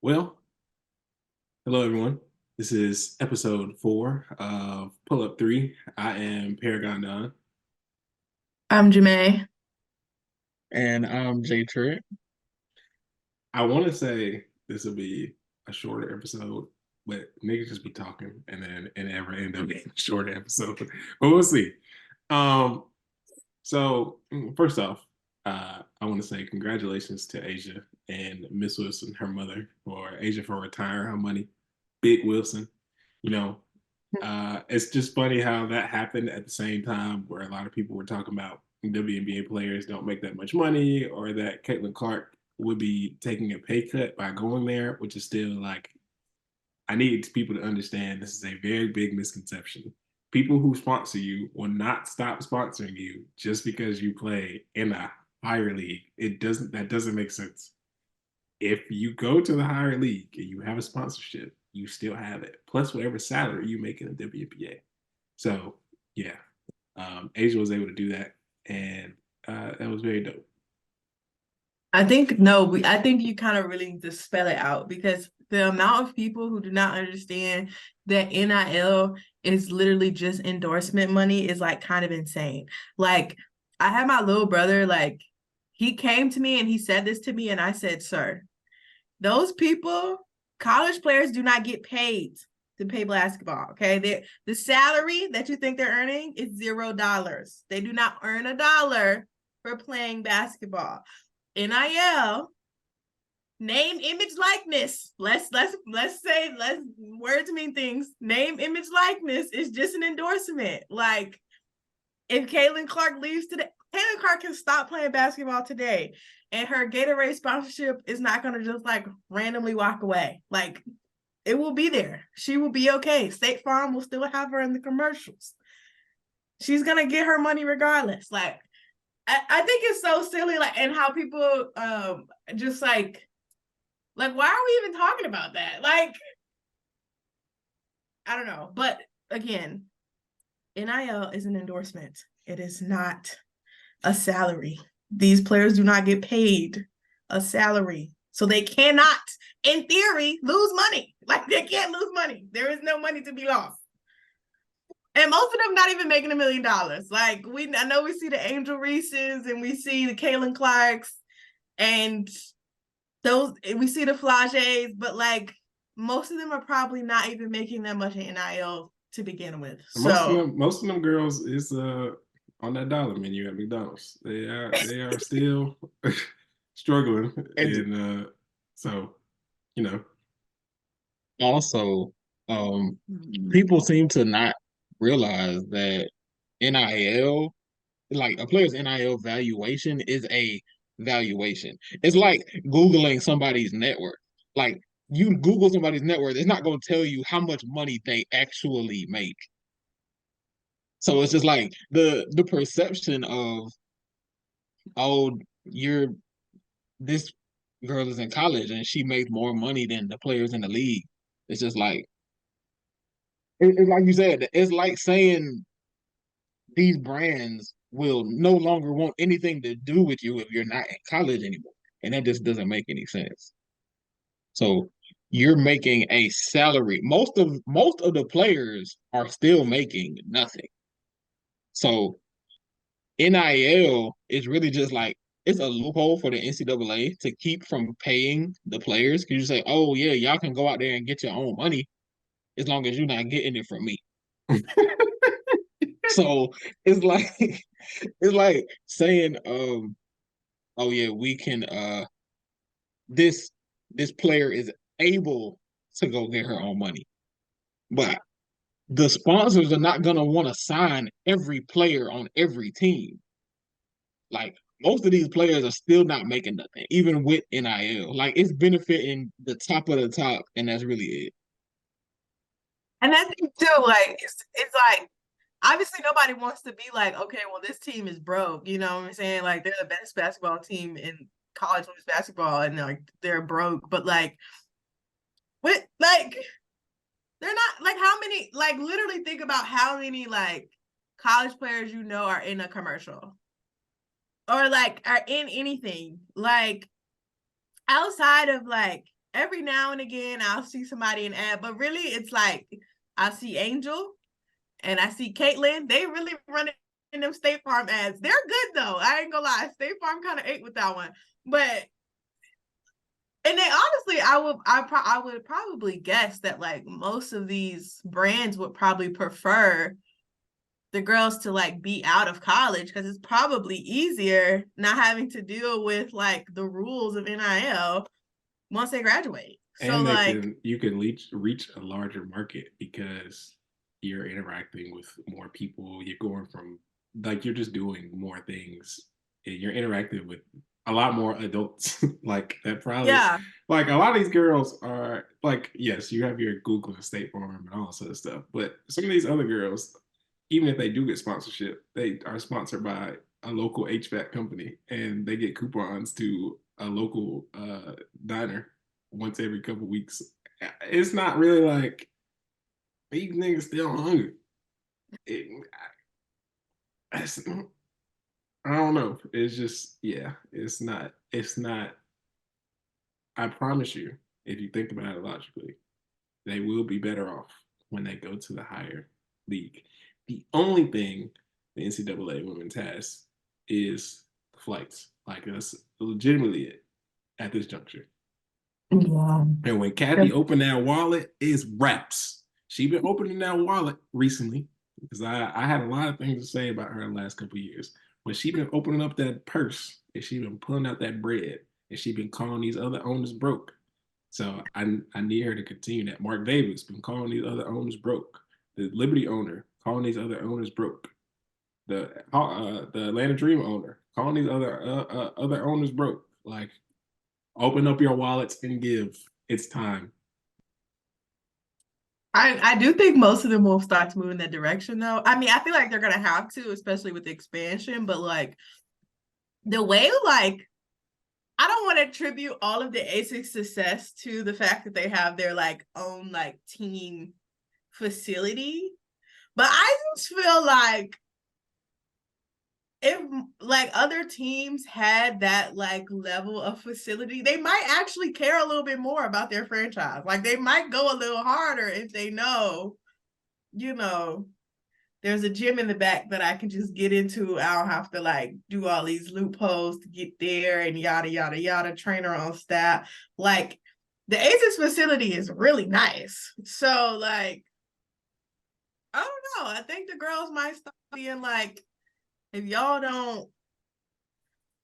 Well, hello everyone. This is episode 4 of Pull Up 3. I am Paragon Don. I'm Jemay. And I'm J Trent. I want to say this will be a shorter episode, but niggas just be talking and then it never end up being a shorter episode. But we'll see. Um, first off, I want to say congratulations to Asia and Miss Wilson, her mother, for Asia for retiring her money. Big Wilson, you know, it's just funny how that happened at the same time where a lot of people were talking about WNBA players don't make that much money or that Caitlin Clark would be taking a pay cut by going there, which is still like, I need people to understand this is a very big misconception. People who sponsor you will not stop sponsoring you just because you play in a higher league. That doesn't make sense. If you go to the higher league and you have a sponsorship, you still have it. Plus whatever salary you make in the WNBA. So yeah, Asia was able to do that, and that was very dope. I think no, I think you kind of really need to spell it out because the amount of people who do not understand that NIL is literally just endorsement money is like kind of insane. Like I had my little brother, like he came to me and he said this to me, and I said, "Sir, those people, college players do not get paid to play basketball. Okay, the salary that you think they're earning is $0. They do not earn a dollar for playing basketball. NIL, name, image, likeness. Let's words mean things. Name, image, likeness is just an endorsement. Like if Caitlin Clark leaves today, Caitlin Clark can stop playing basketball today, and her Gatorade sponsorship is not going to just like randomly walk away. Like it will be there. She will be okay. State Farm will still have her in the commercials. She's gonna get her money regardless. Like I think it's so silly, like, and how people just like why are we even talking about that? Like, I don't know. But again, NIL is an endorsement. It is not a salary. These players do not get paid a salary. So they cannot, in theory, lose money. Like they can't lose money. There is no money to be lost. And most of them not even making $1 million. Like I know we see the Angel Reeses and we see the Kaylin Clarks and those we see the Flages, but like most of them are probably not even making that much in NIL to begin with. So Most of them girls is on that dollar menu at McDonald's. They are still struggling, And and so you know, also, um, people seem to not realize that NIL, like a player's NIL valuation is a valuation. It's like Googling somebody's net worth. Like you Google somebody's net worth, it's not going to tell you how much money they actually make. So it's just like the perception of, oh, you're this girl is in college and she makes more money than the players in the league. It's just like it's like you said, it's like saying these brands will no longer want anything to do with you if you're not in college anymore. And that just doesn't make any sense. So you're making a salary. Most of the players are still making nothing. So NIL is really just like it's a loophole for the NCAA to keep from paying the players. Because you say, oh yeah, y'all can go out there and get your own money as long as you're not getting it from me. So it's like it's like saying, oh yeah, we can this this player is able to go get her own money. But the sponsors are not gonna want to sign every player on every team. Like most of these players are still not making nothing, even with NIL. Like it's benefiting the top of the top, and that's really it. and that thing too, like it's like obviously nobody wants to be like, okay, well, this team is broke. You know what I'm saying? Like they're the best basketball team in college women's basketball, and like they're broke. But like, what? Like they're not like how many? Like literally think about how many like college players you know are in a commercial or like are in anything like outside of like every now and again I'll see somebody in ad, but really it's like I see Angel and I see Caitlin. They really running them State Farm ads. They're good though. I ain't gonna lie. State Farm kind of ate with that one, but and they honestly, I would probably guess that like most of these brands would probably prefer the girls to like be out of college because it's probably easier not having to deal with like the rules of NIL once they graduate. So And like you can reach a larger market because you're interacting with more people. You're going from like you're just doing more things. And you're interacting with a lot more adults. Like that probably yeah, like a lot of these girls are like, yes, you have your Google and State Farm and all that sort of stuff. But some of these other girls, even if they do get sponsorship, they are sponsored by a local HVAC company and they get coupons to a local diner once every couple weeks. It's not really like these niggas still hungry. It, I don't know. It's just yeah. It's not. It's not. I promise you, if you think about it logically, they will be better off when they go to the higher league. The only thing the NCAA women's has is the flights. Like that's legitimately it at this juncture. yeah. And when Kathy opened that wallet, it's raps. She been opening that wallet recently because I had a lot of things to say about her in the last couple of years. When she been opening up that purse and she been pulling out that bread and she been calling these other owners broke. So I need her to continue that. Mark Davis been calling these other owners broke. The Liberty owner calling these other owners broke. The Atlanta Dream owner calling these other owners broke. Like open up your wallets and give. It's time. I do think most of them will start to move in that direction though. I mean, I feel like they're gonna have to, especially with the expansion, but like the way like I don't want to attribute all of the ASIC success to the fact that they have their like own like team facility. But I just feel like if like other teams had that like level of facility, they might actually care a little bit more about their franchise. Like they might go a little harder if they know, you know, there's a gym in the back that I can just get into. I don't have to like do all these loopholes to get there and yada yada yada. Trainer on staff. Like the ASIS facility is really nice. So like I don't know. I think the girls might start being like, if y'all don't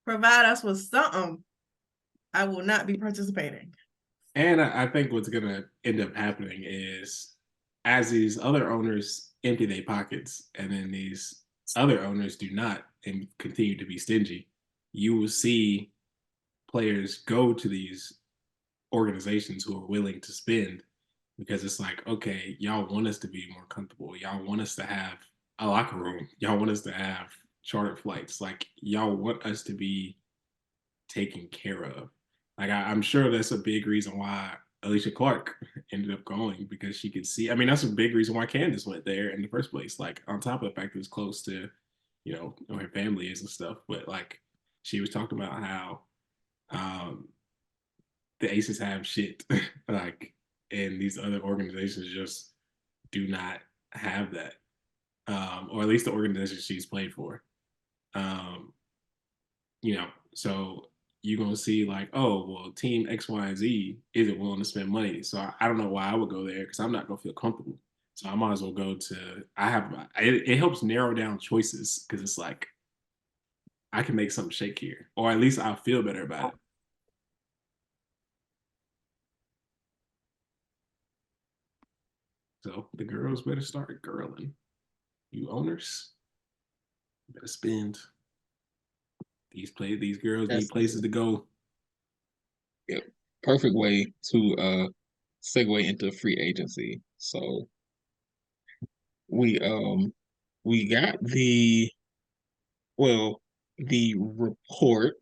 provide us with something, I will not be participating. And I think what's gonna end up happening is as these other owners empty their pockets and then these other owners do not and continue to be stingy, you will see players go to these organizations who are willing to spend because it's like, okay, y'all want us to be more comfortable. Y'all want us to have a locker room. Y'all want us to have chartered flights. Like y'all want us to be taken care of. Like I'm sure that's a big reason why Alicia Clark ended up going because she could see. I mean, that's a big reason why Candace went there in the first place. Like on top of the fact it was close to, where her family is and stuff. But like she was talking about how um, the Aces have shit, like, and these other organizations just do not have that, or at least the organization she's played for. Um, so you're gonna see like, oh well, team X, Y, and Z isn't willing to spend money. So I don't know why I would go there because I'm not gonna feel comfortable. So I might as well go to. It helps narrow down choices because it's like I can make something shake here, or at least I'll feel better about it. So the girls better start girling. You owners better spend. These girls That's need places to go. yeah, perfect way to segue into free agency. So we got the report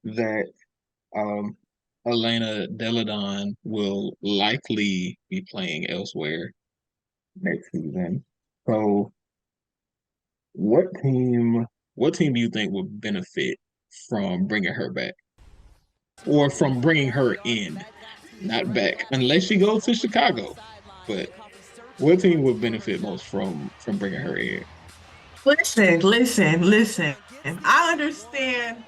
that um Elena Deladon will likely be playing elsewhere next season. So what team do you think would benefit from bringing her back or from bringing her in? not back unless she goes to Chicago. But what team would benefit most from bringing her in? Listen. I understand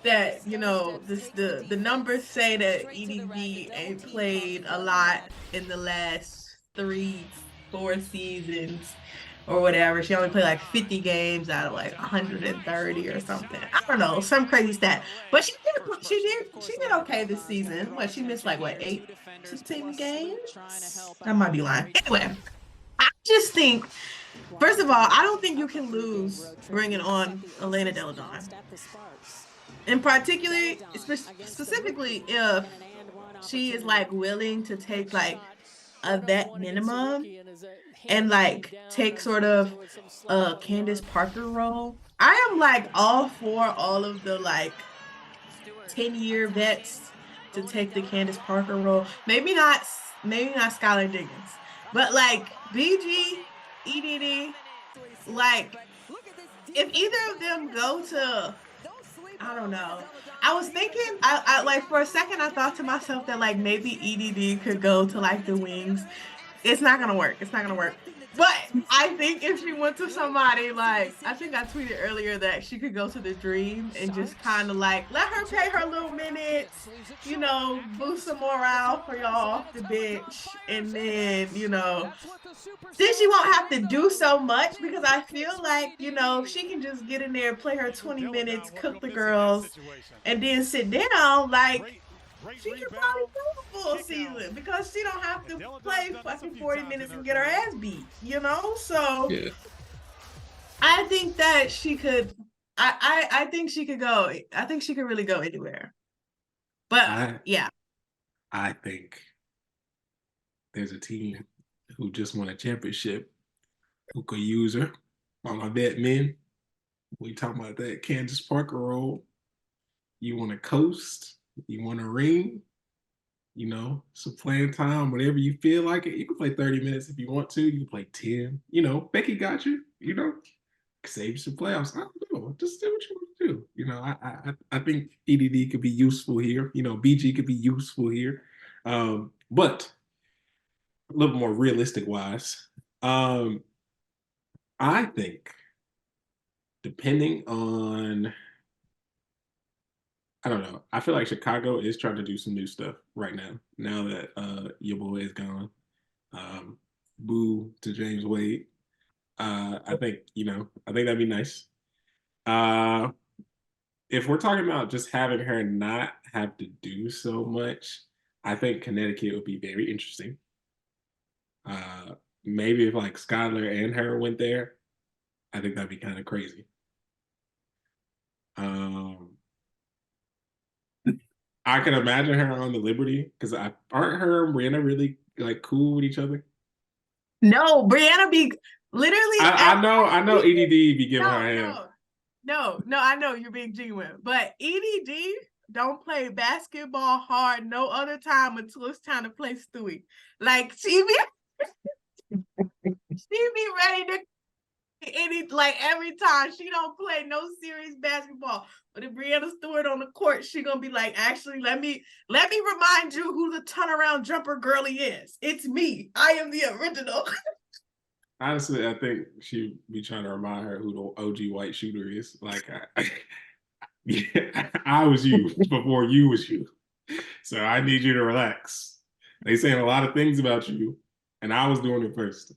that, the numbers say that EDD ain't played a lot in the last 3, 4 seasons or whatever. She only played like 50 games out of like 130 or something. I don't know, some crazy stat. But she did okay this season. What, she missed like what, 8 to 10 games? I might be lying. Anyway, I just think, first of all, I don't think you can lose bringing on Elena Delle Donne. In particular, specifically if she is like willing to take like a vet minimum and like take sort of a Candace Parker role. I am like all for all of the like 10-year vets to take the Candace Parker role. Maybe not Skylar Diggins, but like BG, EDD, like if either of them go to, I don't know. I was thinking, I like for a second, I thought to myself that like maybe EDD could go to like the wings. It's not gonna work. It's not gonna work. But I think if she went to somebody like, I think I tweeted earlier that she could go to the Dream and just kind of like let her pay her little minutes, boost some morale for y'all off the bench, and then then she won't have to do so much because I feel like, she can just get in there, play her 20 minutes, cook the girls, and then sit down. Like, she could probably do a full season because she don't have to play fucking 40 minutes and get her ass beat, So Yeah. I think that she could, I think she could go. I think she could really go anywhere. But yeah. I think there's a team who just won a championship who could use her. All my vet men, we talking about that Candace Parker role. You want to coast, you want to ring, some playing time, whenever you feel like it. You can play 30 minutes if you want to. You can play 10. Becky got you, save you some playoffs. I don't know. Just do what you want to do. I think EDD could be useful here. BG could be useful here. But a little more realistic wise, I think depending on, I don't know. I feel like Chicago is trying to do some new stuff right now. Now that your boy is gone, boo to James Wade. I think that'd be nice. If we're talking about just having her not have to do so much, I think Connecticut would be very interesting. Maybe if like Skylar and her went there, I think that'd be kind of crazy. I can imagine her on the Liberty because aren't her and Brianna really like cool with each other? No, Brianna be literally. I know EDD be giving her a hand. No, I know you're being genuine, but EDD don't play basketball hard no other time until it's time to play Stewie. Like she be ready to every time. She don't play no serious basketball. But if Brianna's Stewart on the court, she gonna be like, actually, let me remind you who the turnaround jumper girly is. It's me. I am the original. Honestly, I think she'd be trying to remind her who the OG white shooter is. Like, I was you before you was you. So I need you to relax. They saying a lot of things about you, and I was doing it first.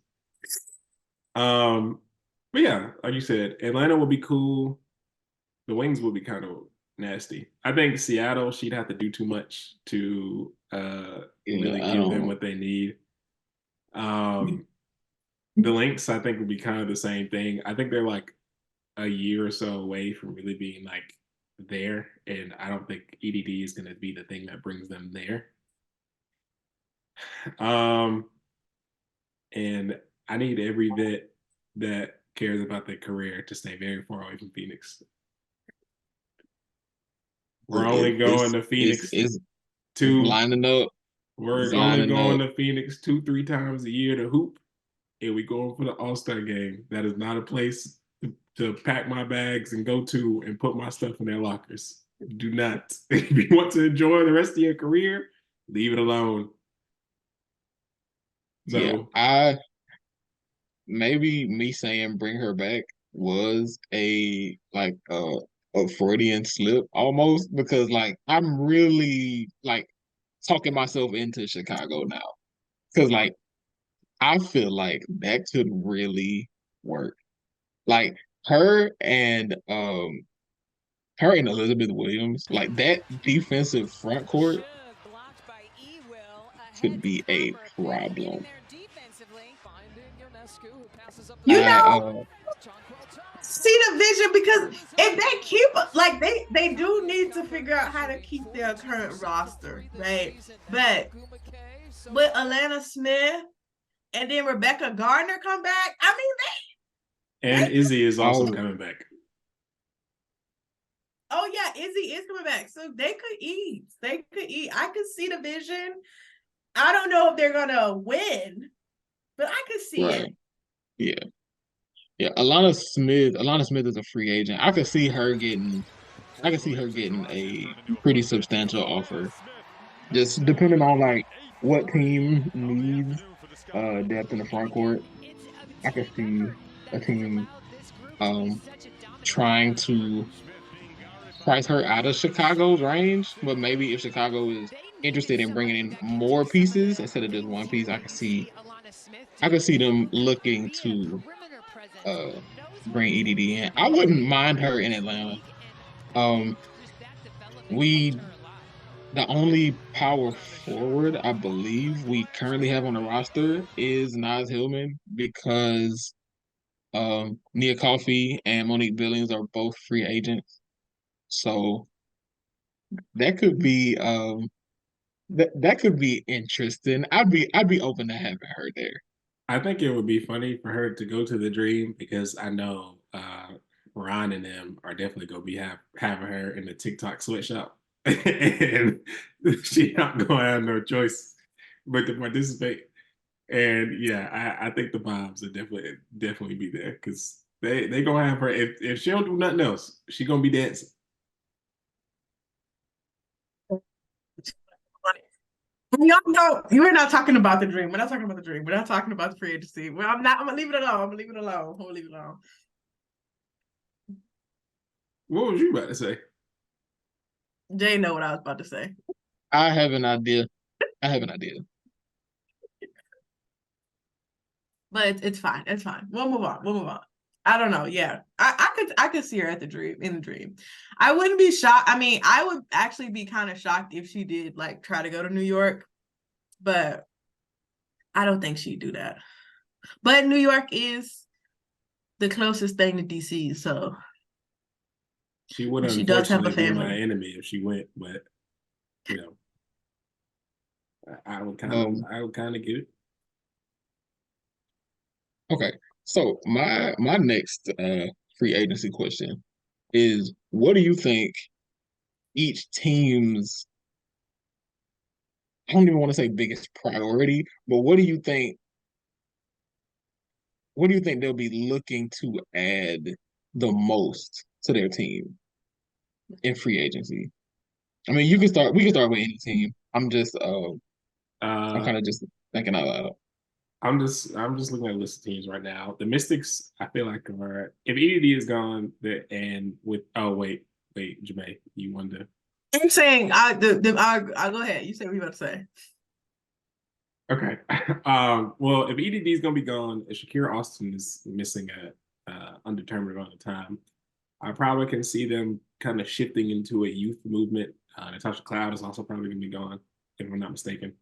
But yeah, like you said, Atlanta would be cool. The Wings would be kind of nasty. I think Seattle, she'd have to do too much to really give them what they need. The Lynx, I think, would be kind of the same thing. I think they're like a year or so away from really being like there, and I don't think EDD is going to be the thing that brings them there. And I need every vet that cares about their career to stay very far away from Phoenix. We're only going to Phoenix lining up. We're only going to Phoenix 2-3 times a year to hoop, and we going for the All-Star game. That is not a place to pack my bags and go to and put my stuff in their lockers. Do not. If you want to enjoy the rest of your career, Leave it alone. So maybe me saying bring her back was a Freudian slip almost, because like I'm really like talking myself into Chicago now, because like I feel like that could really work. Like her and Elizabeth Williams, like that defensive front court could be a problem. You I know, see the vision, because if they keep like they do need to figure out how to keep their current roster, right? But with Alana Smith and then Rebecca Gardner come back, I mean and Izzy is also Oh. coming back. oh yeah, Izzy is coming back, so they could eat. They could eat. I could see the vision. I don't know if they're gonna win, but I could see right. it. Yeah. Alana Smith is a free agent. I could see her getting a pretty substantial offer. Just depending on like what team needs depth in the front court. I could see a team trying to price her out of Chicago's range, but maybe if Chicago is interested in bringing in more pieces instead of just one piece, I could see them looking to bring EDD in. I wouldn't mind her in Atlanta. Um, we the only power forward I believe we currently have on the roster is Naz Hillman, because Nia Coffey and Monique Billings are both free agents. So that could be that could be interesting. I'd be open to having her there. I think it would be funny for her to go to the Dream, because I know Ron and them are definitely going to be having her in the TikTok sweatshop. And she not going to have no choice but to participate. And yeah, I think the vibes will definitely be there, because they going to have her. If she don't do nothing else, she going to be dancing. Y'all know we're not talking about the Dream. We're not talking about the Dream. We're not talking about the free agency. Well, I'm gonna leave it alone. I'm gonna leave it alone. I'm gonna leave it alone. What was you about to say? Jay know what I was about to say. I have an idea. But it's fine. It's fine. We'll move on. I don't know. Yeah. I could see her at the Dream, in the Dream. I wouldn't be shocked. I mean, I would actually be kind of shocked if she did like try to go to New York, but I don't think she'd do that. But New York is the closest thing to DC, so She would she does have a unfortunately be my family. enemy if she went, but you know, I would kind of get it. Okay. So my next free agency question is, what do you think each team's, I don't even want to say biggest priority, but what do you think they'll be looking to add the most to their team in free agency? I mean, we can start with any team. I'm kind of just thinking out loud. I'm just looking at a list of teams right now. The Mystics, I feel like, are, if EDD is gone, and with wait, Jemay, you wanted to. I'm saying I'll go ahead. You say what you about to say. Okay. Well, if EDD is gonna be gone, and Shakira Austin is missing a undetermined amount of time, I probably can see them kind of shifting into a youth movement. Natasha Cloud is also probably gonna be gone, if I'm not mistaken.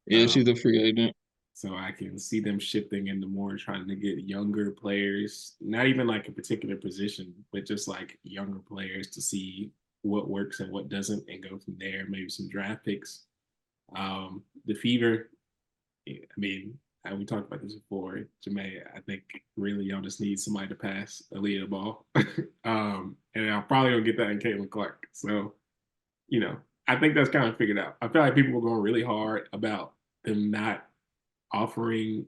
Yeah, she's a free agent. So I can see them shifting into more trying to get younger players, not even like a particular position, but just like younger players to see what works and what doesn't, and go from there. Maybe some draft picks. The Fever, I mean, we talked about this before, Jemay. I think really y'all just need somebody to pass Aaliyah the ball. And I'll probably don't get that in Caitlin Clark. So, you know, I think that's kind of figured out. I feel like people were going really hard about them not offering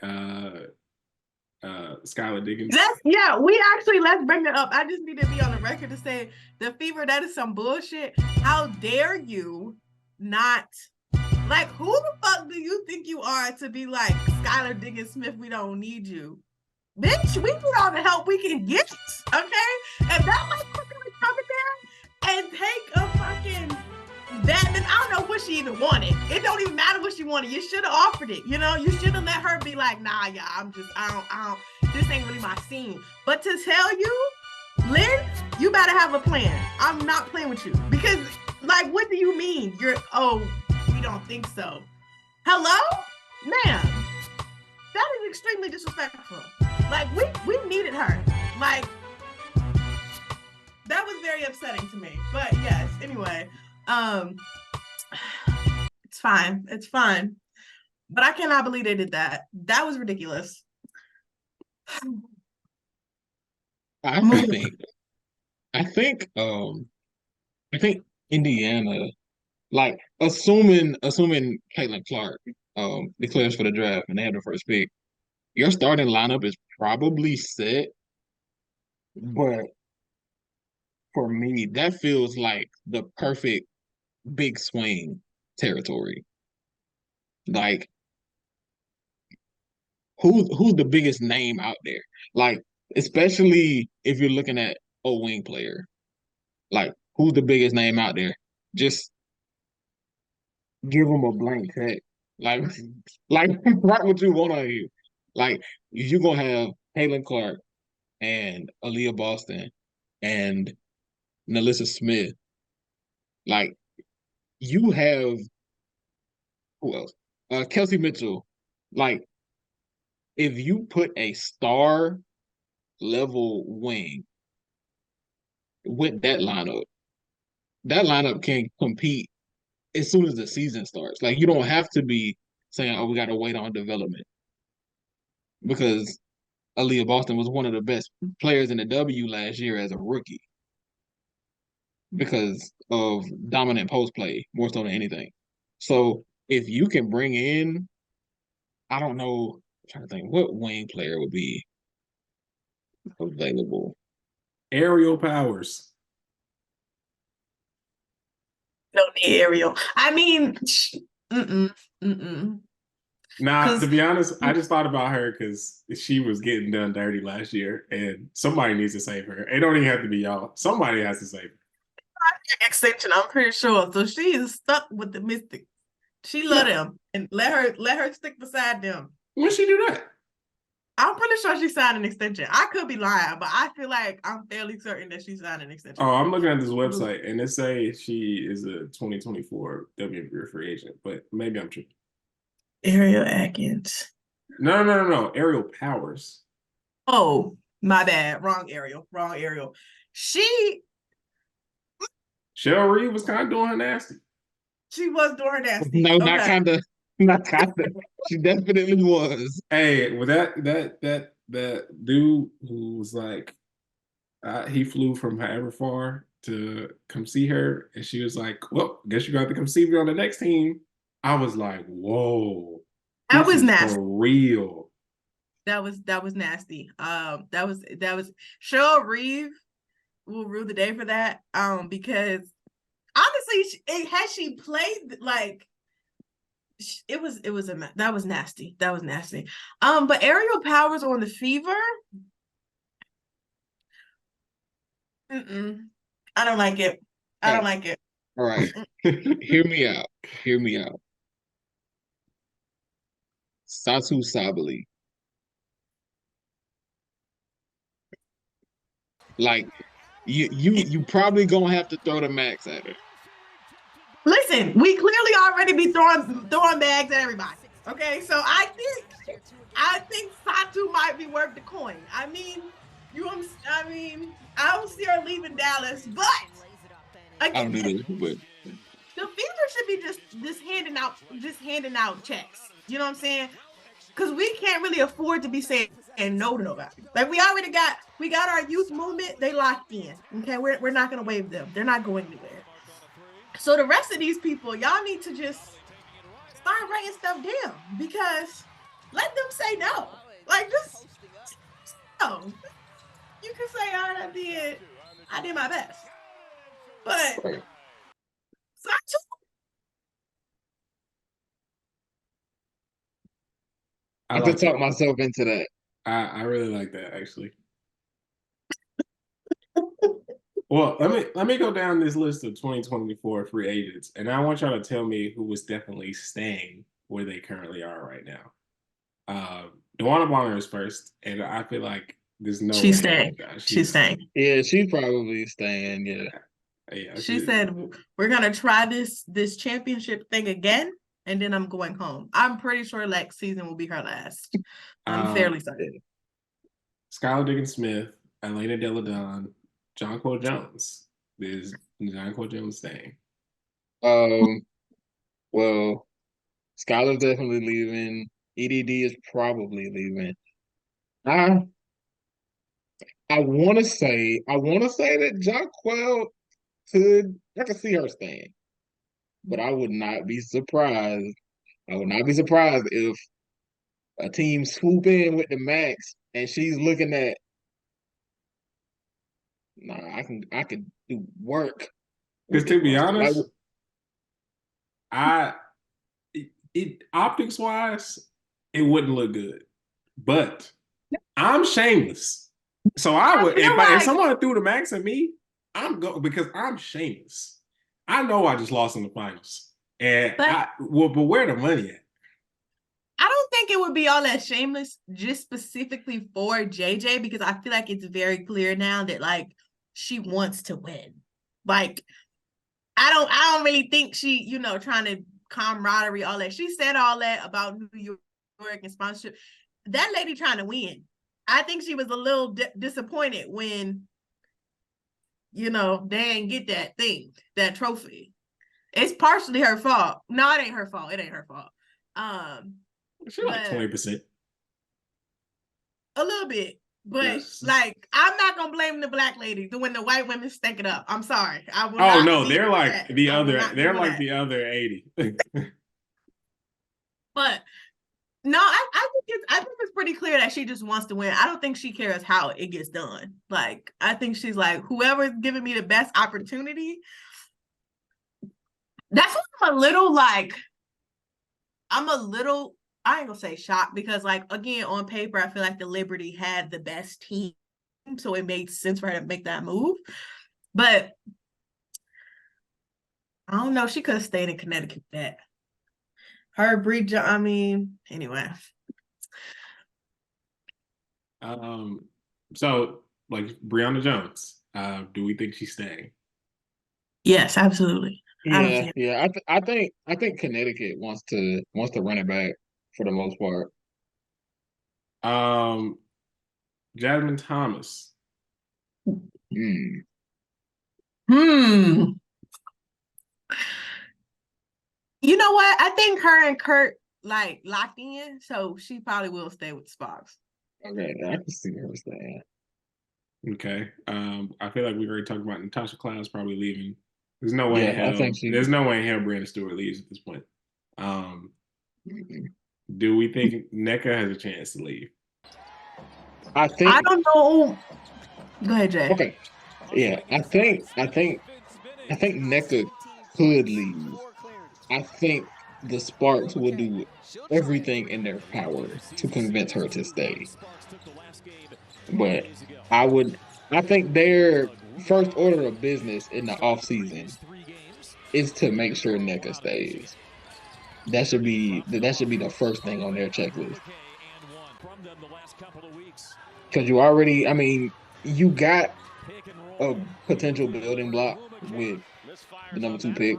Skylar Diggins. We actually, let's bring that up. I just need to be on the record to say, the Fever, that is some bullshit. How dare you not Like, who the fuck do you think you are to be like, Skylar Diggins Smith, we don't need you? Bitch, we need all the help we can get, okay? If that motherfucker would come in there and take a fucking that, then I don't know what she even wanted. It don't even matter what she wanted. You should have offered it, you know? You should have let her be like, nah, yeah, I don't, this ain't really my scene. But to tell you, Lynn, you better have a plan. I'm not playing with you. Because, like, what do you mean? We don't think so. Hello? Ma'am, that is extremely disrespectful. Like, we needed her. Like, that was very upsetting to me. But yes, anyway, it's fine. It's fine. But I cannot believe they did that. That was ridiculous. I think Indiana, like assuming Caitlin Clark declares for the draft and they have the first pick, your starting lineup is probably set, but for me, that feels like the perfect big swing territory. Like, who's the biggest name out there? Like, especially if you're looking at a wing player. Like, who's the biggest name out there? Just give them a blank check. Like, like write what you want on here. Like, you're gonna have Caitlin Clark and Aaliyah Boston and Nalissa Smith. Like, you have who else? Kelsey Mitchell. Like, if you put a star level wing with that lineup can compete as soon as the season starts. Like, you don't have to be saying, "Oh, we got to wait on development," because Aaliyah Boston was one of the best players in the W last year as a rookie because of dominant post play more so than anything. So if you can bring in, I don't know, I'm trying to think what wing player would be available. Aerial Powers. No need Ariel. I mean, Nah, to be honest, I just thought about her because she was getting done dirty last year, and somebody needs to save her. It don't even have to be y'all. Somebody has to save her. Extension, I'm pretty sure. So she is stuck with the Mystics. She love them and let her stick beside them. When she do that? I'm pretty sure she signed an extension. I could be lying, but I feel like I'm fairly certain that she signed an extension. Oh, I'm looking at this website and it says she is a 2024 WNBA free agent, but maybe I'm tripping. Ariel Atkins. No. Aerial Powers. Oh, my bad. Wrong Ariel. Cheryl Reed was kind of doing her nasty. She was doing her nasty. No, okay. not kind of. She definitely was. Hey, with that dude who was like, he flew from however far to come see her, and she was like, "Well, guess you got to come see me on the next team." I was like, "Whoa, that was nasty for real." That was nasty. That was Cheryl Reeve will rue the day for that. Because honestly, had she played like that was nasty. That was nasty. But Aerial Powers on the Fever. I don't like it. I don't like it. All right. Hear me out. Satu Sabali. Like, you probably gonna have to throw the max at her. Listen, we clearly already be throwing bags at everybody. Okay, so I think Satu might be worth the coin. I mean, I don't see her leaving Dallas, but again, the Fever should be just handing out checks. You know what I'm saying? Because we can't really afford to be saying no to nobody. Like, we got our youth movement. They locked in. Okay, we're not gonna waive them. They're not going anywhere. So the rest of these people, y'all need to just start writing stuff down, because let them say no. Like, just no. You can say, all right, I did my best. But I like just talked that. myself into that. I really like that actually. Well, let me go down this list of 2024 free agents, and I want y'all to tell me who was definitely staying where they currently are right now. DeWanna Bonner is first, and I feel like there's no She's way staying. She's staying. Yeah, she's probably staying. Yeah. Yeah, She said, "We're gonna try this championship thing again, and then I'm going home." I'm pretty sure next season will be her last. I'm fairly certain. Skylar Diggins-Smith, Elena Deladon, Jonquel Jones. Is Jonquel Jones staying? Well, Skylar's definitely leaving. EDD is probably leaving. I I want to say that Jonquel I could see her staying, but I would not be surprised. I would not be surprised if a team swoop in with the max and she's looking at, nah, I could do work Because with this to be roster. Like, honest, I it optics wise, it wouldn't look good. But I'm shameless. So I would feel if like someone threw the max at me, I'm go because I'm shameless. I know I just lost in the finals. And but but where the money at? I don't think it would be all that shameless just specifically for JJ, because I feel like it's very clear now that like she wants to win. Like I don't really think she, trying to camaraderie, all that. She said all that about New York and sponsorship. That lady trying to win. I think she was a little disappointed when, they didn't get that trophy. It's partially her fault. No, it ain't her fault. It ain't her fault. She's like 20%. A little bit. But Yes. like, I'm not gonna blame the black lady when the white women stank it up. I'm sorry. I will Oh not. no, they're like that. the I will other. not They're do like that. the other 80. But no, I think it's pretty clear that she just wants to win. I don't think she cares how it gets done. Like, I think she's like, whoever's giving me the best opportunity. That's what I ain't gonna say shocked, because like, again, on paper, I feel like the Liberty had the best team, so it made sense for her to make that move. But I don't know, she could have stayed in Connecticut. That her breed, anyway. So like Breonna Jones, do we think she's staying? Yes, absolutely. I don't see it. Yeah. I think Connecticut wants to run it back for the most part. Jasmine Thomas. Mm. You know what? I think her and Kurt like locked in, so she probably will stay with the Sparks. Okay, I can see her staying. Okay. I feel like we already talked about Natasha Cloud's probably leaving. There's no way in Yeah, I hell. think she. There's no way in hell Brandon Stewart leaves at this point. Mhm. Do we think NECA has a chance to leave? I think. I don't know. Go ahead, Jay. Okay. Yeah, I think NECA could leave. I think the Sparks will do everything in their power to convince her to stay. But I think their first order of business in the off season is to make sure NECA stays. That should be the first thing on their checklist. Because you got a potential building block with the number 2 pick,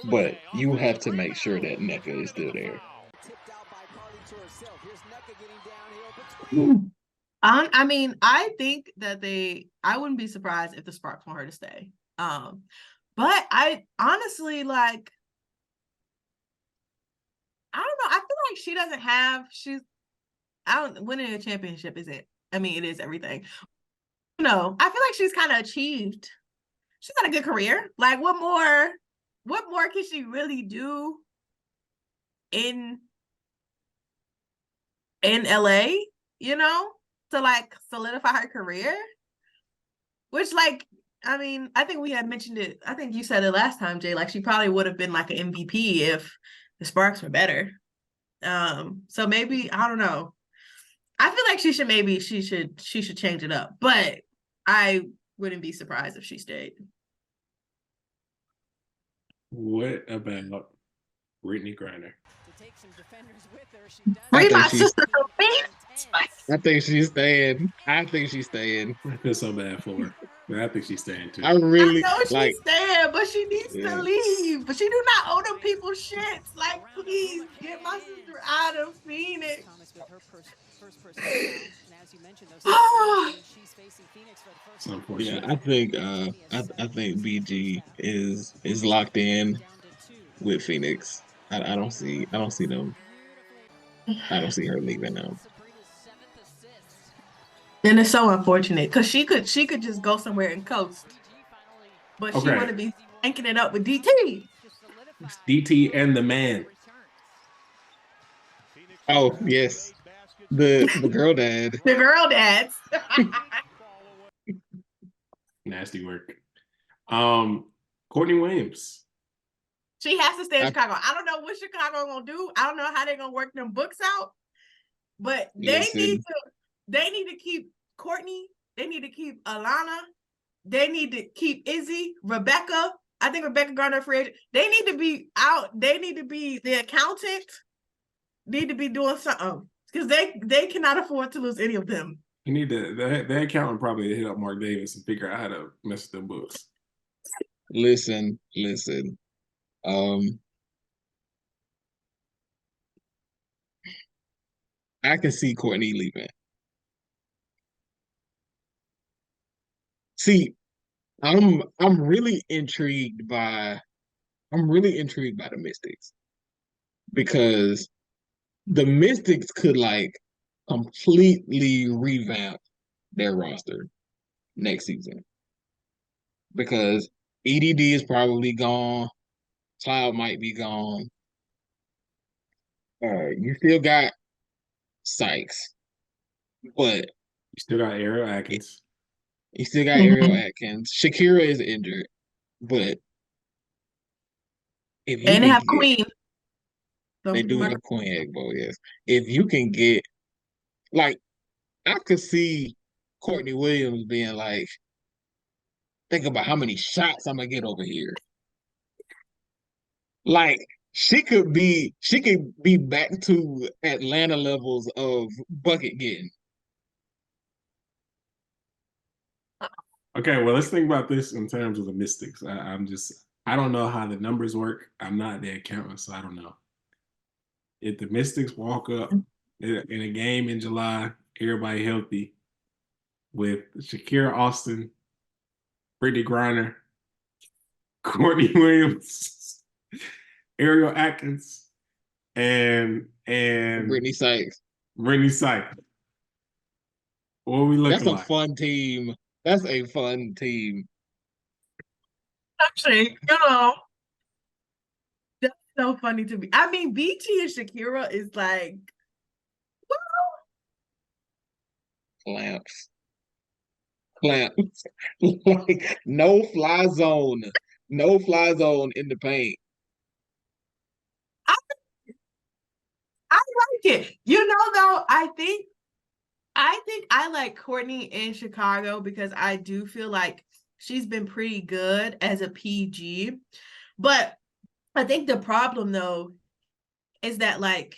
but you have to make sure that NECA is still there. I think that I wouldn't be surprised if the Sparks want her to stay. But I honestly, like, I don't know. I feel like she doesn't have, winning a championship isn't, it is everything. I feel like she's kind of achieved. She's had a good career. Like, what more can she really do in LA, to like solidify her career? Which, like, I think we had mentioned it. I think you said it last time, Jay. Like, she probably would have been like an MVP if the Sparks were better. So maybe I don't know. I feel like she should change it up, but I wouldn't be surprised if she stayed. What about Brittany Griner? I Free think my she's. sister from me. I think she's staying. I think she's staying. I feel so bad for her, but I think she's staying too. I I really know like. she's staying, but she needs Yeah. to leave. But she do not owe them people shit. Like, please get my sister out of Phoenix. It's Yeah, unfortunate. I think BG is locked in with Phoenix. I don't see them. I don't see her leaving now. And it's so unfortunate because she could just go somewhere and coast, but she want Okay, to be spanking it up with DT. it's DT and the man. Oh yes, the girl dad. The girl dads. Nasty work. Courtney Williams. She has to stay in I Chicago. I don't know what Chicago gonna do. I don't know how they're gonna work them books out, but listen. they need to keep Courtney. They need to keep Alana. They need to keep Izzy, Rebecca. I think Rebecca Garner free agent. They need to be out. They need to be the accountant. Need to be doing something because they cannot afford to lose any of them. You need to the accountant probably hit up Mark Davis and figure out how to mess with them books. Listen. I can see Courtney leaving. See, I'm really intrigued by the Mystics because the Mystics could like completely revamp their roster next season because EDD is probably gone. Cloud might be gone. You still got Sykes, but You still got Ariel Atkins. you still got Ariel Mhm. Atkins. Shakira is injured, but if you And they can have get, Queen. they So do have Queen Egbo, yes. If you can get, like, I could see Courtney Williams being like, think about how many shots I'm gonna get over here. Like, she could be back to Atlanta levels of bucket getting. Okay, well, let's think about this in terms of the Mystics. I don't know how the numbers work. I'm not the accountant, so I don't know. If the Mystics walk up in a game in July, everybody healthy, with Shakira Austin, Brittany Griner, Courtney Williams, Ariel Atkins, and Brittany Sykes. Brittany Sykes. What are we That's looking a like? fun team. That's a fun team. actually, that's so funny to me. I mean, BT and Shakira is like, Clamps. Clamps. Like no fly zone. No fly zone in the paint. I, I like it. Though, I think I like Courtney in Chicago because I do feel like she's been pretty good as a PG. But I think the problem though is that like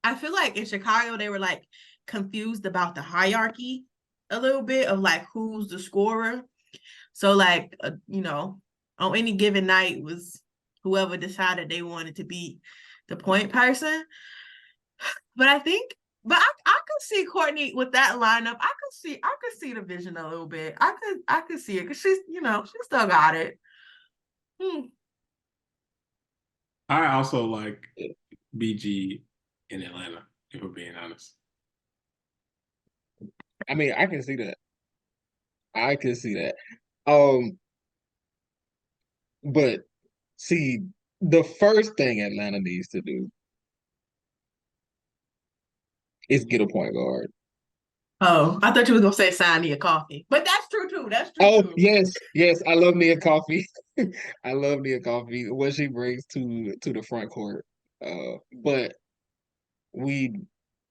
I feel like in Chicago they were like confused about the hierarchy a little bit of like who's the scorer. So like on any given night was whoever decided they wanted to be the point person. But I could see Courtney with that lineup. I could see the vision a little bit. I could see it because she's she still got it. Hmm. I also like BG in Atlanta, if we're being honest. I mean, I can see that. I can see that. Um, but see, the first thing Atlanta needs to do is get a point guard. Oh, I thought you were gonna say sign me a coffee, but that's true too. That's true Oh, too. yes, I love Nia Coffee. I love Nia Coffee, what she brings to the front court. But we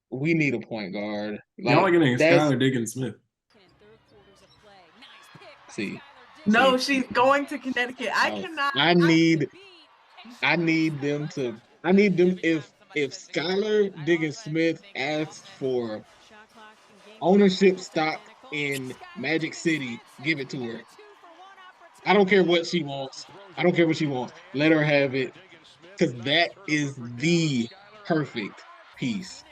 we need a point guard. Y'all are Like getting that's Skylar Diggins-Smith. see, No, see. she's going to Connecticut. I No, cannot. I need them to. I need them if Skylar Diggins Smith asks for ownership stock in Magic City, give it to her. I don't care what she wants. I don't care what she wants. Let her have it because that is the perfect piece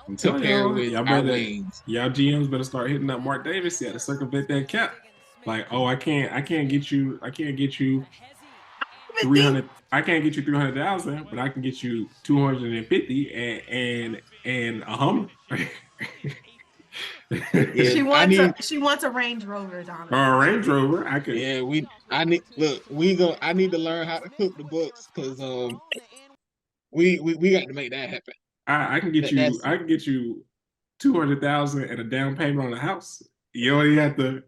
I'm to telling pair y'all, with our wings. y'all GMs better start hitting up Mark Davis. Yeah, to circumvent that cap. Like, oh, I can't get you I think 300. I can't get you 300,000, but I can get you 250 and a Hummer. Yeah, she wants a Range Rover, Or Donovan. a Range Rover. I could. yeah, I need look, I need to learn how to cook the books because we got to make that happen. I can get you. That's I can get you 200,000 and a down payment on a house. You only have to.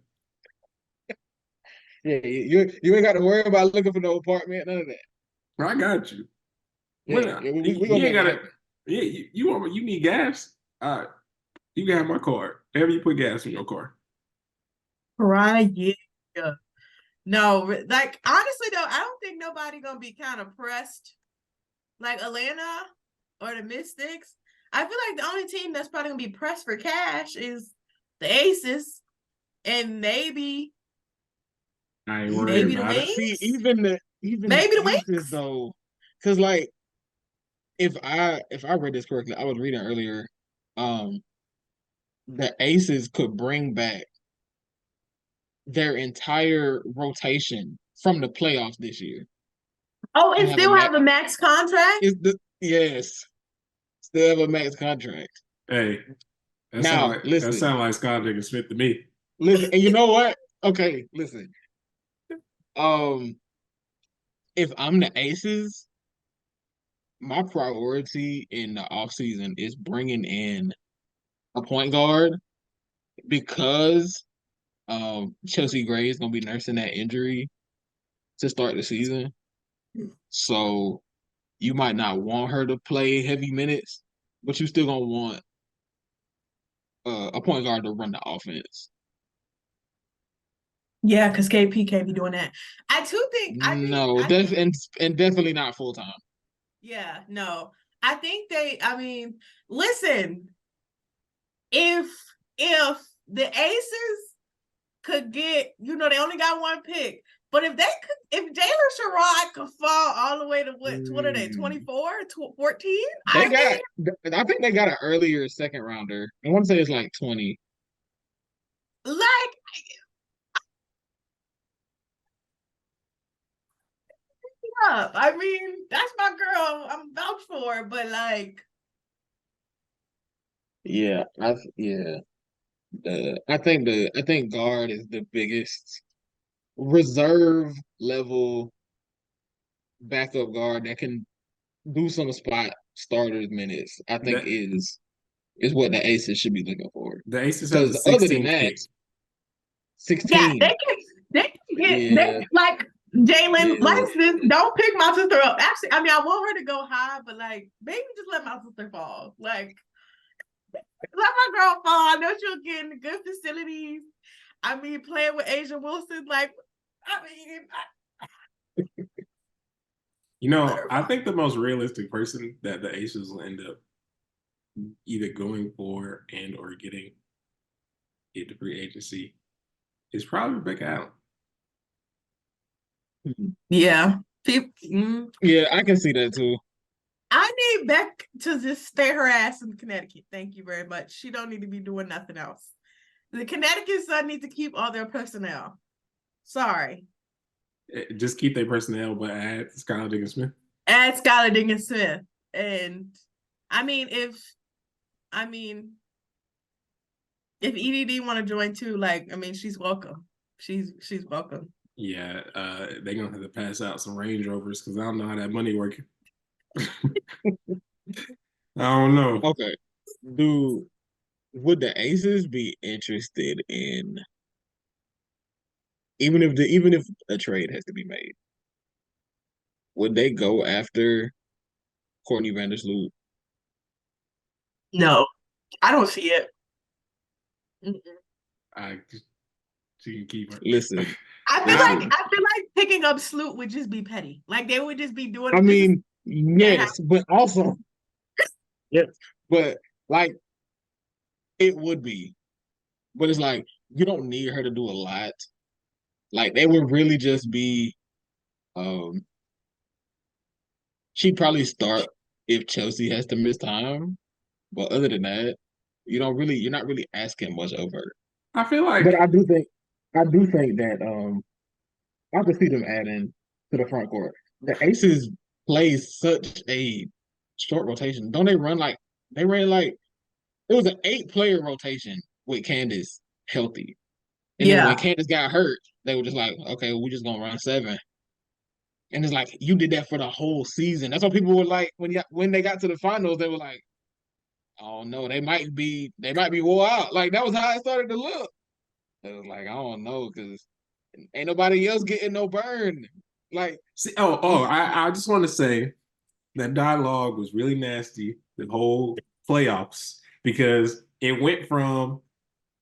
yeah, you ain't got to worry about looking for no apartment, none of that. I got you. Yeah, When yeah, we gonna you ain't make got it to. happen. Yeah, you need gas. You can have my car. Ever you put gas in your car. Right, yeah. No, like honestly though, I don't think nobody gonna be kind of pressed like Atlanta or the Mystics. I feel like the only team that's probably gonna be pressed for cash is the Aces and I ain't worried maybe the about it. See, Wings. even the Maybe the Aces Wings. though, because like if I read this correctly, I was reading earlier, um, the Aces could bring back their entire rotation from the playoffs this year Oh, and and have a still max. have a max contract. Is the yes, still have a max contract. Hey, Now, that sound like Scott Diggins Smith to me. listen, and you know what? Okay, listen. Um, if I'm the Aces, my priority in the offseason is bringing in a point guard because Chelsea Gray is gonna be nursing that injury to start the season. So you might not want her to play heavy minutes, but you still gonna want a point guard to run the offense. Yeah, because KP can't be doing that. I too think No, I think and definitely not full time. yeah, no. I think I mean, listen, if the Aces could get, they only got one pick, but if Jalen Sherrod could fall all the way to what are they, 24, 14? They got, I think they got an earlier second rounder. I want to say it's like 20. Like, yeah, I mean, that's my girl. I'm vouched for, but like, Yeah, I think guard is the biggest reserve level backup guard that can do some spot starters minutes. I think That is what the Aces should be looking for. the Aces have the Because other than 16th that, pick. yeah, 16. they can get, Yeah, like, Jalen, yeah. like this, don't pick my sister up. Actually, I mean, I want her to go high, but like, maybe just let my sister fall. Like, let my girl fall. I know she'll get in good facilities. I mean, playing with Asia Wilson, like, I mean, I think the most realistic person that the Aces will end up either going for and or getting into free agency is probably Rebecca Allen. yeah. Yeah, I can see that too. I need Beck to just stay her ass in Connecticut. Thank you very much. She don't need to be doing nothing else. The Connecticut Sun need to keep all their personnel. Sorry. Just keep their personnel, but add Skylar Diggins Smith. Add Skylar Diggins Smith. And I mean, if EDD want to join too, like, I mean, she's welcome. She's welcome. Yeah, they're gonna have to pass out some Range Rovers because I don't know how that money working. I don't know. Okay. Would the Aces be interested in even if a trade has to be made, would they go after Courtney Vandersloot? No, I don't see it. Mm-mm. I just she can keep her. Listen, I feel like listen. I feel like picking up Sloot would just be petty. Like they would just be doing I this is mean, yes, but also yes, but like it would be. But it's like you don't need her to do a lot. Like they would really just be um she'd probably start if Chelsea has to miss time. But other than that, you're not really asking much of her. I feel But like I do think that I could see them adding to the front court. The Aces play such a short rotation. Don't they run like they ran like it was an 8-player rotation with Candace healthy. And then when yeah. Candace got hurt, they were just like, okay, we're just gonna run 7. And it's like you did that for the whole season. That's what people were like when they got to the finals, they were like, oh no, they might be wore out. Like that was how it started to look. It was like, I don't know, because ain't nobody else getting no burn. Like, see, I'm I just want to say that dialogue was really nasty the whole playoffs because it went from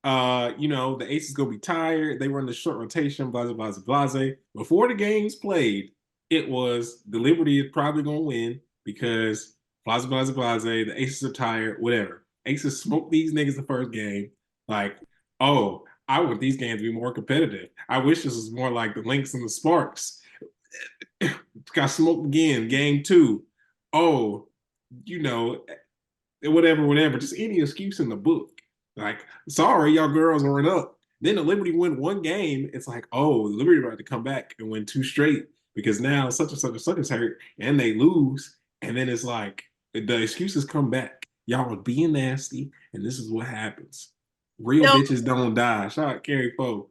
the Aces gonna be tired. They run the short rotation, blah blah blah blah. Before the games played, it was the Liberty is probably gonna win because blah blah blah blah. The Aces are tired, whatever. Aces smoked these niggas the first game. Like, oh, I want these games to be more competitive. I wish this was more like the Lynx and the Sparks. Got smoked again, game 2. Oh, you know, whatever, whatever. Just any excuse in the book. Like, sorry, y'all girls weren't up. Then the Liberty win one game. It's like, oh, the Liberty about to come back and win 2 straight because now such and such and such is hurt and they lose. And then it's like the excuses come back. Y'all are being nasty, and this is what happens. Real No, bitches don't die. Shout out Carrie Foe.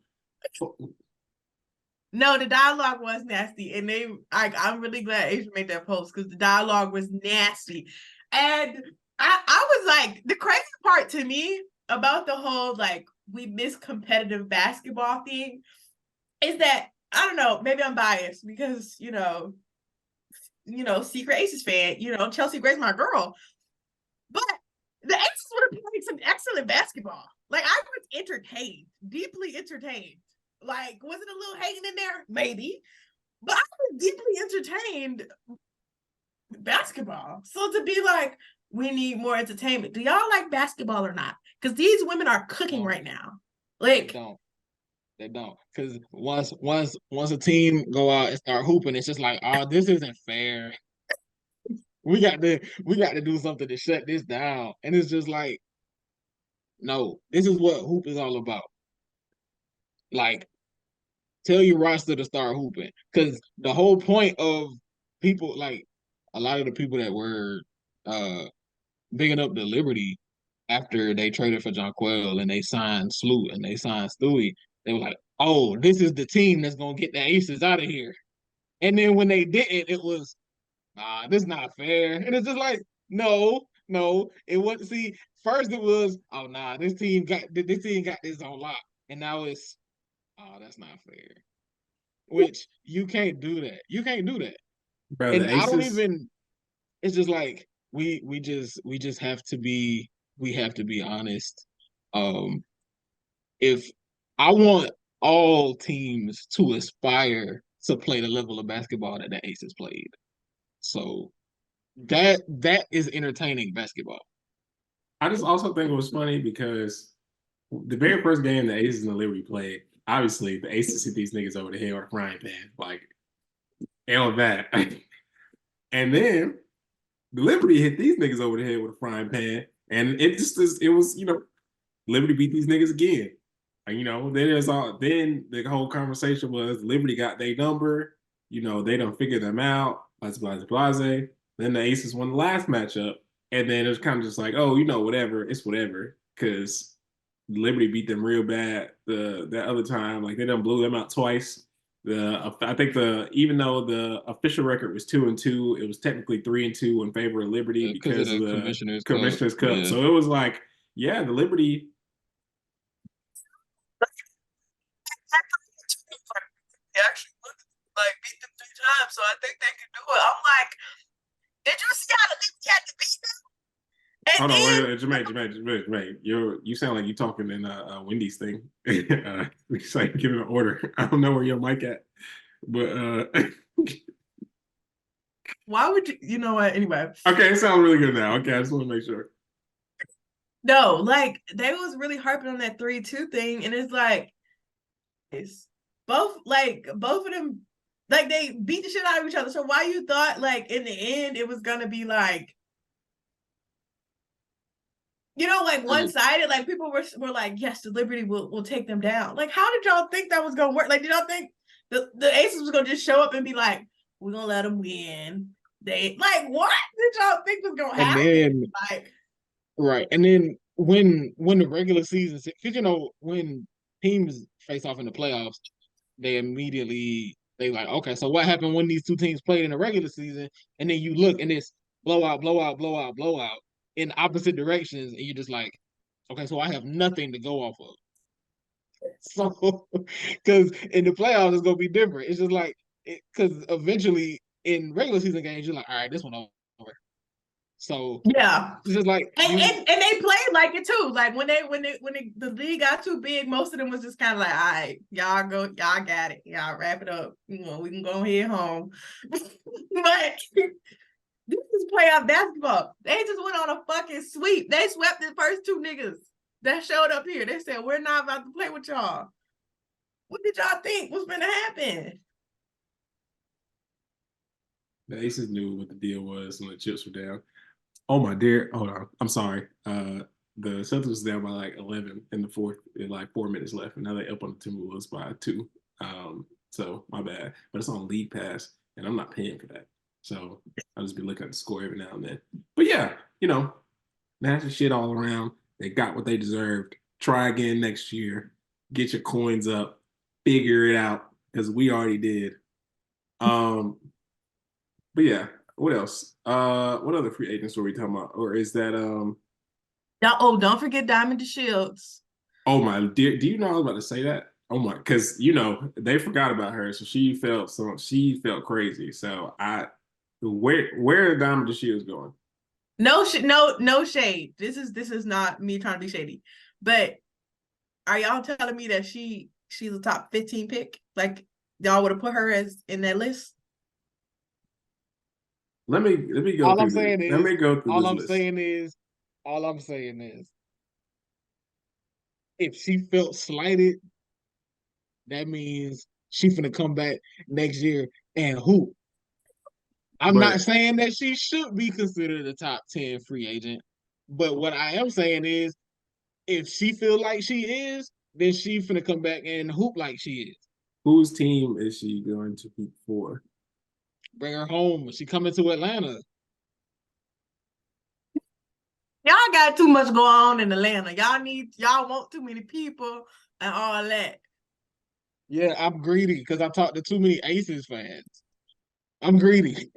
no, the dialogue was nasty, and I'm really glad Asia made that post because the dialogue was nasty, and I was like, the crazy part to me about the whole like we miss competitive basketball thing is that I don't know, maybe I'm biased because secret Aces fan, Chelsea Gray's my girl, but the Aces would have played some excellent basketball. Like I was entertained, deeply entertained. Like, was it a little hating in there? Maybe. But I was deeply entertained with basketball. So to be like, we need more entertainment. Do y'all like basketball or not? Because these women are cooking right now. they Like, don't. They don't. Because once a team go out and start hooping, it's just like, oh, this isn't fair. We got to do something to shut this down. And it's just like, no, this is what hoop is all about. Like, tell your roster to start hooping. Because the whole point of people, like a lot of the people that were uh bigging up the Liberty after they traded for Jonquel and they signed Sloot and they signed Stewie, they were like, oh, this is the team that's gonna get the Aces out of here. And then when they didn't, it was, this is not fair. And it's just like, no, no, it wasn't. See, first it was, oh nah, this team got this on lock, and now it's, oh, that's not fair. Which you can't do that. You can't do that. Bro, the And I don't Aces, even. It's just like we just have to be honest. Um, if I want all teams to aspire to play the level of basketball that the Aces played, so that is entertaining basketball. I just also think it was funny because the very first game the Aces and the Liberty played, obviously the Aces hit these niggas over the head with a frying pan. Like, and that. And then the Liberty hit these niggas over the head with a frying pan. And it was, Liberty beat these niggas again. And, then the whole conversation was Liberty got their number, they don't figure them out, blah, blah, blah, blah. Then the Aces won the last matchup. And then it was kind of just like, oh, whatever, it's whatever. Because Liberty beat them real bad the other time. Like they done blew them out twice. I think even though the official record was 2-2, it was technically 3-2 in favor of Liberty Because of because of the the Commissioner's Cup. Commissioner's Cup. Yeah. So it was like, yeah, the Liberty. they actually like beat them 3 times, so I think they can do it. I'm like, did you see how the Liberty had to beat them? And Hold on, wait, Jemay. You sound like you talking in Wendy's thing. It's like giving an order. I don't know where your mic at, but why would you know what? Anyway. Okay, it sounds really good now. Okay, I just want to make sure. No, like they was really harping on that 3-2 thing, and it's like it's both of them like they beat the shit out of each other. So why you thought like in the end it was gonna be like like one-sided, like people were like, yes, the Liberty will take them down. Like, how did y'all think that was gonna work? Like, did y'all think the Aces was gonna just show up and be like, we're gonna let them win? They like, what did y'all think was gonna happen? Then, like, right, and then when the regular season, because when teams face off in the playoffs, they like, okay, so what happened when these two teams played in the regular season? And then you look and it's blowout, blowout, blowout, blowout in opposite directions, and you're just like, okay, so I have nothing to go off of. So, because in the playoffs it's gonna be different. It's just like because eventually in regular season games you're like, all right, this one over. So yeah, it's just like and they played like it too. Like when the league got too big, most of them was just kind of like, all right, y'all got it, y'all wrap it up. We can go head home. But this is playoff basketball. They just went on a fucking sweep. They swept the first two niggas that showed up here. They said, we're not about to play with y'all. What did y'all think was going to happen? The Aces knew what the deal was when the chips were down. Oh my dear, hold on. I'm sorry. The Celtics was down by like 11 in the fourth, in like 4 minutes left, and now they up on the Timberwolves by 2. So my bad, but it's on League Pass, and I'm not paying for that. So I'll just be looking at the score every now and then. But yeah, nasty shit all around. They got what they deserved. Try again next year. Get your coins up. Figure it out, because we already did. But yeah, what else? What other free agents were we talking about? Or is that don't forget Diamond DeShields. Oh my, do you know I was about to say that? Oh my, because they forgot about her, so she felt crazy. So where are Diamond DeShields going? No shade. This is not me trying to be shady, but are y'all telling me that she's a top 15 pick? Like y'all would have put her as in that list? Let me go. All through I'm saying this. is, Let me go through all this I'm list. saying is, if she felt slighted, that means she's gonna come back next year and hoop. I'm not saying that she should be considered a top 10 free agent, but what I am saying is, if she feel like she is, then she finna come back and hoop like she is. Whose team is she going to hoop for? Bring her home. She coming to Atlanta. Y'all got too much going on in Atlanta. Y'all want too many people and all that. Yeah, I'm greedy because I talked to too many Aces fans. I'm greedy.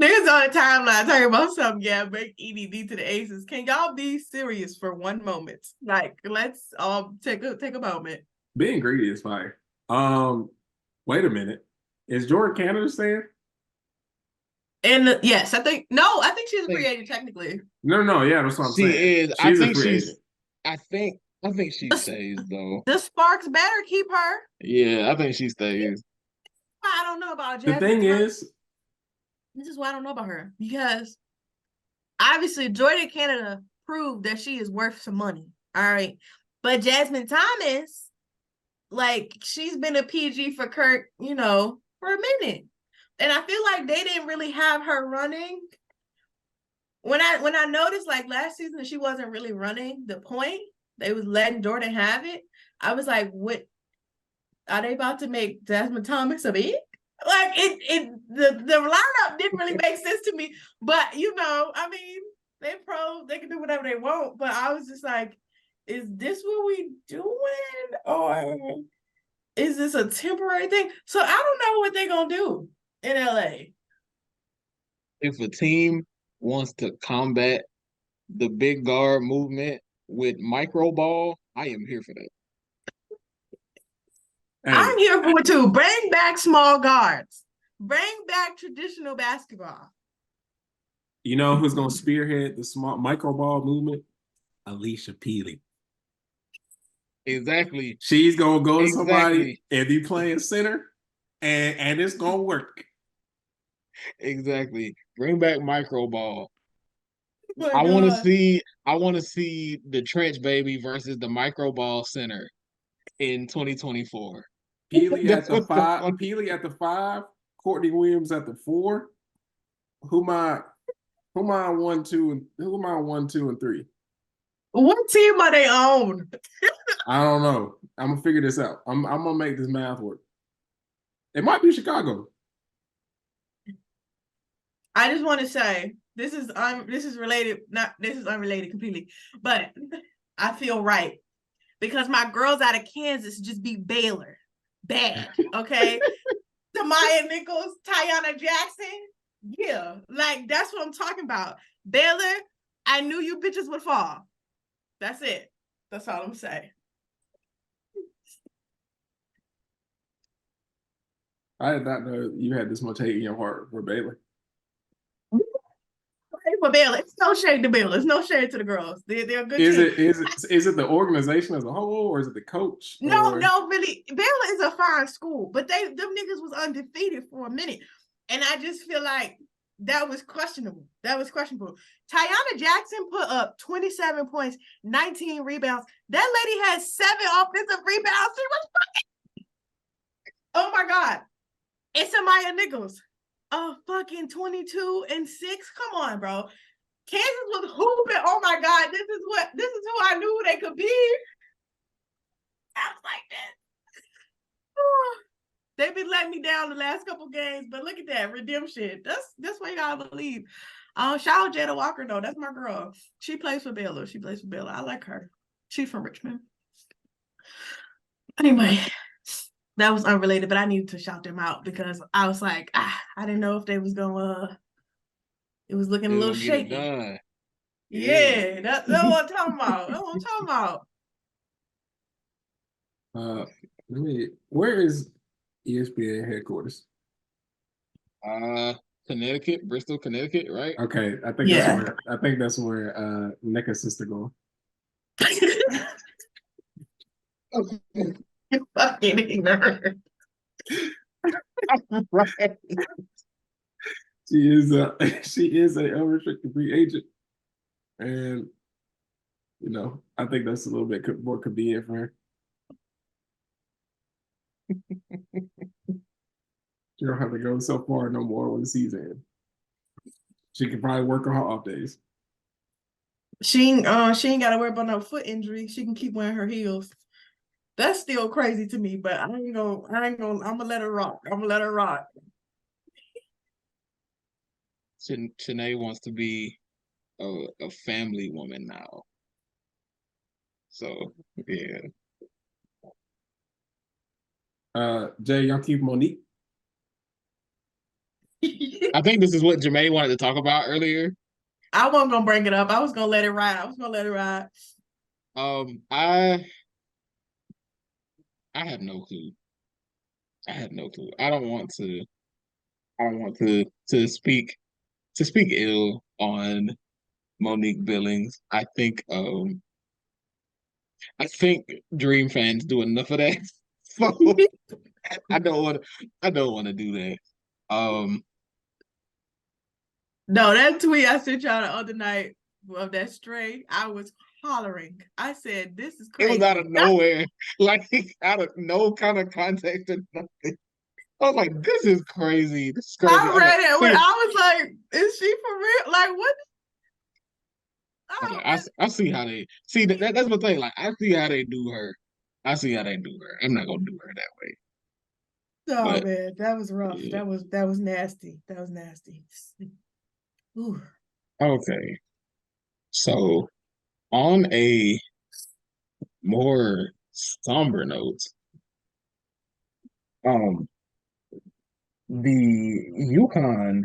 Niggas on the timeline talking about something. Yeah, make EDD to the Aces. Can y'all be serious for one moment? Like, let's all take a moment. Being greedy is fire. Wait a minute. Is Jordan Canada staying? And yes, I think she's a free agent technically. No, yeah, that's what I'm saying. She is. She's a free agent. I think she stays though. The Sparks better keep her. Yeah, I think she stays. I don't know about Jasmine. The thing is, this is why I don't know about her, because obviously Jordan Canada proved that she is worth some money. All right. But Jasmine Thomas, like, she's been a PG for Kirk, for a minute. And I feel like they didn't really have her running. When I noticed, like, last season she wasn't really running the point, they was letting Jordan have it. I was like, what are they about to make Jasmine Thomas a big? Like, the lineup didn't really make sense to me. But I mean, they can do whatever they want. But I was just like, is this what we doing? Or is this a temporary thing? So I don't know what they're gonna do in LA. If a team wants to combat the big guard movement with micro ball, I am here for that. Hey. I'm here for it too. Bring back small guards. Bring back traditional basketball. You know who's gonna spearhead the small micro ball movement? Alicia Peely. Exactly. She's gonna go to somebody Exactly. and be playing center, and it's gonna work. Exactly. Bring back micro ball. Oh my I want to God. see. I want to see the trench baby versus the micro ball center in 2024. Peely at That's the what's so five. funny. Peely at the 5. Courtney Williams at the 4. Who my who my 1, 2, and who my 1, 2, and 3? What team are they on? I don't know. I'm gonna figure this out. I'm gonna make this math work. It might be Chicago. I just want to say this is related. Not this is unrelated completely, but I feel right because my girls out of Kansas just beat Baylor bad. Okay, Tamaya Nichols, Tiana Jackson. Yeah, like that's what I'm talking about. Baylor, I knew you bitches would fall. That's it. That's all I'm saying. I did not know you had this much hate in your heart for Baylor. For Baylor, it's no shade to Baylor. It's no shade to the girls. They're a good Is team. it the organization as a whole, or is it the coach? No, really. Baylor is a fine school, but them niggas was undefeated for a minute, and I just feel like that was questionable. Tiana Jackson put up 27 points, 19 rebounds. That lady had 7 offensive rebounds. She was fucking. Oh my God. It's Amaya Nichols. Fucking 22 and 6. Come on, bro. Kansas was hooping. Oh my God. This is who I knew they could be. I was like that. Oh, they've been letting me down the last couple games, but look at that redemption. That's what you gotta believe. Shout out Jada Walker though. That's my girl. She plays for Baylor. I like her. She's from Richmond. Anyway, that was unrelated, but I needed to shout them out because I was like, I didn't know if they was gonna. It was looking a little shaky. Yeah, that's what I'm talking about. That's what I'm talking about. Where is ESPN headquarters? Connecticut, Bristol, Connecticut, right? Okay, I think that's where NECA sister going. You fucking ignorant. Right. She is a unrestricted free agent, and I think that's a little bit more convenient for her. She don't have to go so far no more when the season ends. She can probably work on her off days. She ain't gotta worry about no foot injury. She can keep wearing her heels. That's still crazy to me, but I'm gonna let her rock. I'm gonna let her rock. Shanae wants to be a family woman now. So yeah. Jay, y'all keep Monique. I think this is what Jemay wanted to talk about earlier. I wasn't gonna bring it up. I was gonna let it ride. I have no clue. I don't want to. I don't want to speak ill on Monique Billings. I think Dream fans do enough of that. So I don't want to do that. No, that tweet I sent y'all the other night of that stray, I was hollering. I said, "This is It crazy." was out of nowhere, like out of no kind of context or nothing. I was like, "This is crazy. This is crazy." I read it when See, I was like, "Is she for real? Like what?" I see how they see that's the thing. Like I see how they do her. I see how they do her. I'm not gonna do her that way. Oh But man, that was rough. yeah. That was nasty. That was nasty. Ooh. Okay. So on a more somber note, um, the UConn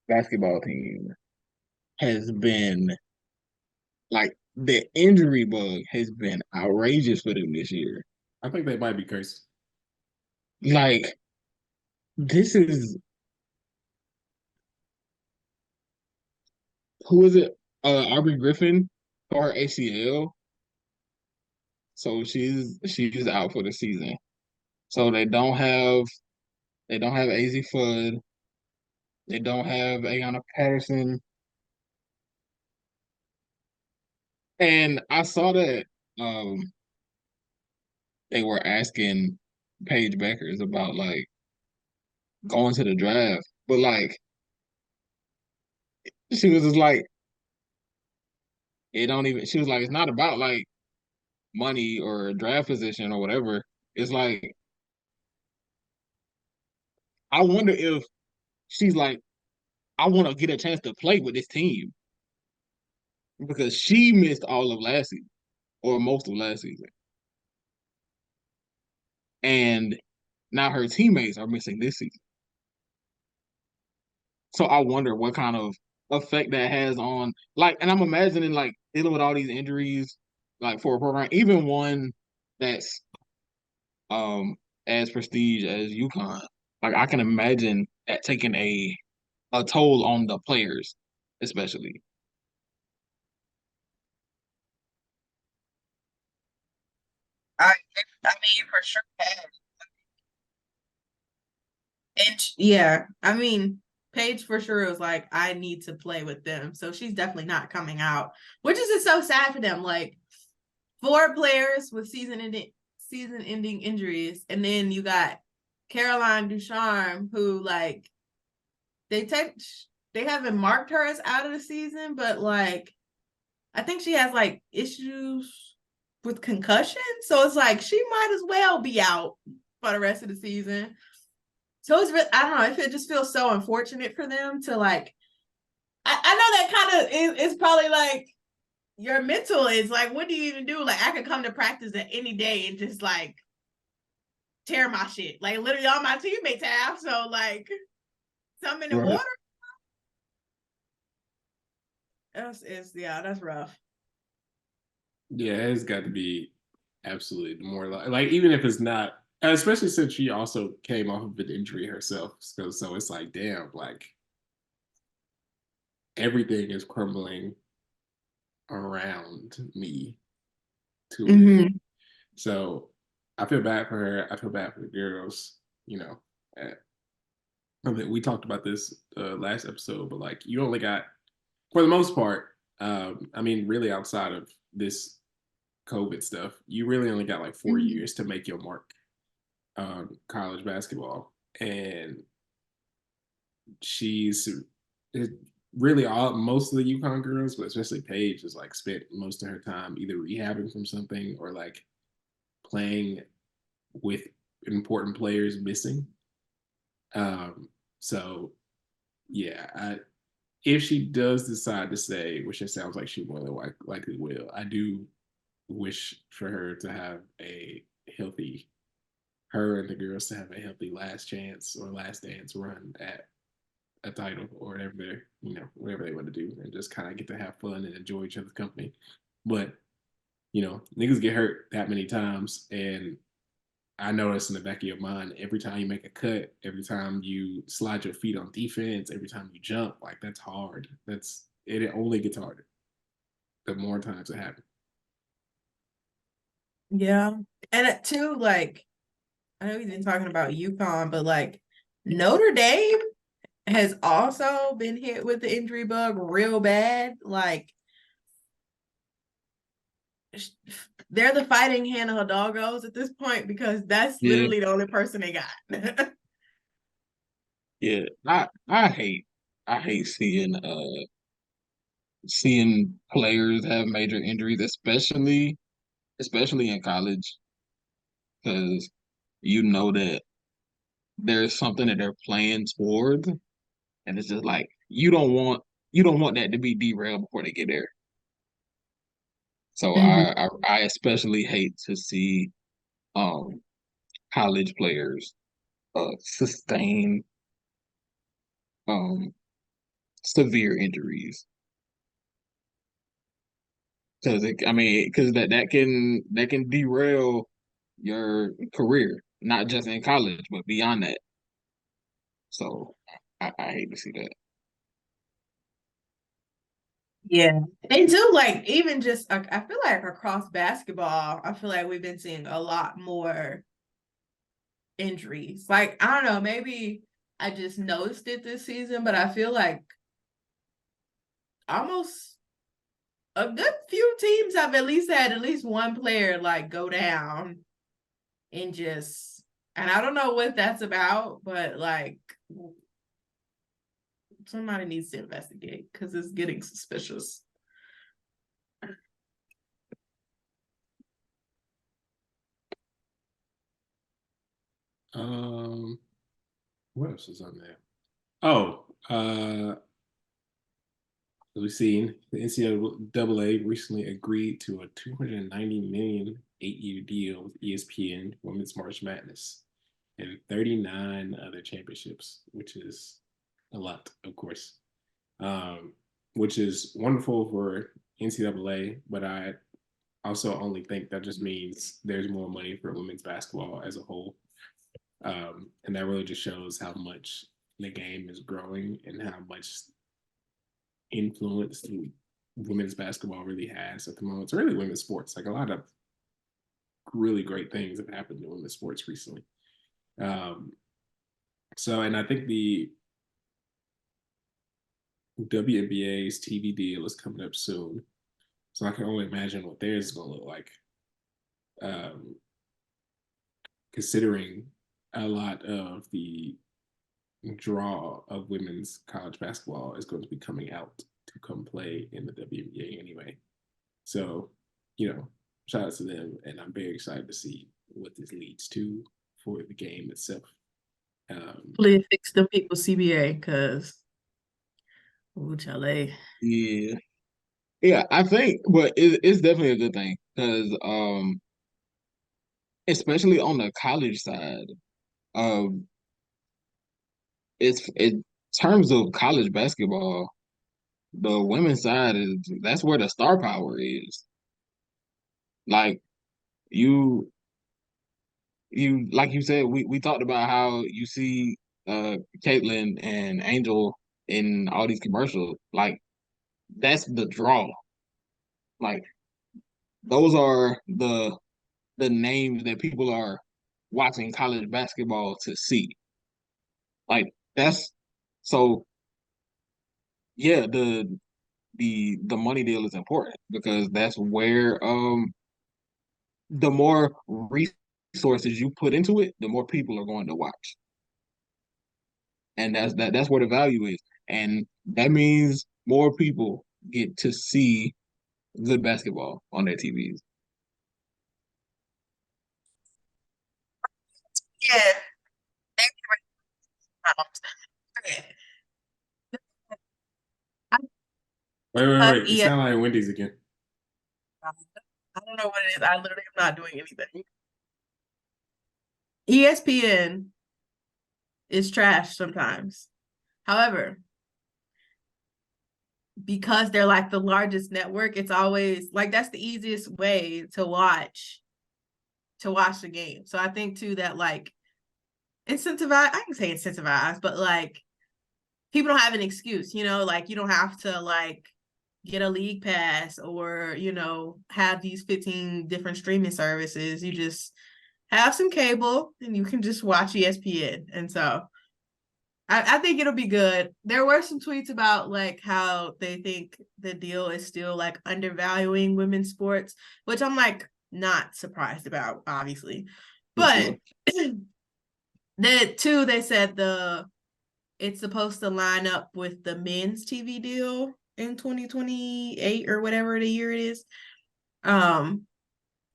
basketball team has been like the injury bug has been outrageous for them this year. I think they might be cursed. Like this is who is it? Aubrey Griffin for her ACL. So she's out for the season. So they don't have AZ Fudd. They don't have Ayanna Patterson. And I saw that they were asking Paige Beckers about like going to the draft. But like she was just like it don't even she was like it's not about like money or draft position or whatever. It's like I wonder if she's like, I want to get a chance to play with this team because she missed all of last season or most of last season. And now her teammates are missing this season. So I wonder what kind of effect that has on like, and I'm imagining like dealing with all these injuries, like for a program, even one that's as prestige as UConn. Like I can imagine that taking a toll on the players, especially. I I mean, for sure. And yeah, I mean, Paige for sure was like, I need to play with them. So she's definitely not coming out, which is just so sad for them. Like 4 players with season ending injuries. And then you got Caroline Ducharme, who like they take they haven't marked her as out of the season, but like I think she has like issues with concussion. So it's like she might as well be out for the rest of the season. So it's really, I don't know, if it just feels so unfortunate for them to like, I know that kind of is probably like your mental is like, what do you even do? Like, I could come to practice at any day and just like tear my shit. Like, literally, all my teammates have. So, like, something in the Right. water. Yeah, that's rough. Yeah, it's got to be absolutely more like even if it's not, especially since she also came off of an injury herself. So it's like, damn, like everything is crumbling around me to an Mm-hmm. end. So I feel bad for her. I feel bad for the girls. You know, uh, I mean, we talked about this last episode, but like you only got, for the most part, I mean, really outside of this COVID stuff, you really only got like 4 years to make your mark on college basketball. And she's really all most of the UConn girls, but especially Paige, has like spent most of her time either rehabbing from something or like playing with important players missing. Um, so yeah, if she does decide to stay, which it sounds like she more than likely will, I do wish for her to have a healthy, her and the girls to have a healthy last chance or last dance run at a title or whatever they're, whatever they want to do and just kind of get to have fun and enjoy each other's company. But, niggas get hurt that many times. And I notice in the back of your mind, every time you make a cut, every time you slide your feet on defense, every time you jump, like that's hard. It only gets harder the more times it happens. Yeah. And too, like, I know we've been talking about UConn, but like Notre Dame has also been hit with the injury bug real bad. Like, they're the fighting Hannah Hidalgos at this point because that's Yeah, literally the only person they got. yeah. I hate seeing players have major injuries, especially in college, because you know that there's something that they're playing towards, and it's just like you don't want that to be derailed before they get there. So Mhm. I especially hate to see um college players sustain um severe injuries because that can derail your career, not just in college but beyond that. So I hate to see that. Yeah. And too, like, even just, I feel like across basketball, I feel like we've been seeing a lot more injuries. Like, I don't know, maybe I just noticed it this season, but I feel like almost a good few teams have at least had at least one player like go down and just, and I don't know what that's about, but like somebody needs to investigate because it's getting suspicious. What else is on there? Oh, we've seen the NCAA recently agreed to a $290 million 8-year deal with ESPN Women's March Madness and 39 other championships, which is a lot, of course, which is wonderful for NCAA. But I also only think that just means there's more money for women's basketball as a whole. And that really just shows how much the game is growing and how much influence women's basketball really has at the moment. It's really women's sports. Like a lot of really great things have happened in women's sports recently. And I think the WNBA's TV deal is coming up soon. So I can only imagine what theirs is going to look like. Considering a lot of the draw of women's college basketball is going to be coming out to come play in the WNBA anyway. So, shout out to them. And I'm very excited to see what this leads to for the game itself. Please fix the people CBA because LA. Yeah, I think, but it's definitely a good thing because, especially on the college side, um, it's in terms of college basketball, the women's side that's where the star power is. Like you, like you said, we talked about how you see Caitlyn and Angel in all these commercials. Like that's the draw. Like those are the names that people are watching college basketball to see. Like that's so yeah, the money deal is important because that's where the more resources you put into it, the more people are going to watch. And that's where the value is. And that means more people get to see good basketball on their TVs. Yeah. Wait. You sound like Wendy's again. I don't know what it is. I literally am not doing anything. ESPN is trash sometimes. However, because they're like the largest network, it's always like that's the easiest way to watch the game. So I think too that like incentivize, I can say incentivize, but like people don't have an excuse, like you don't have to like get a league pass or, have these 15 different streaming services. You just have some cable and you can just watch ESPN. And so I think it'll be good. There were some tweets about like how they think the deal is still like undervaluing women's sports, which I'm like not surprised about, obviously. But they said it's supposed to line up with the men's TV deal in 2028 or whatever the year it is.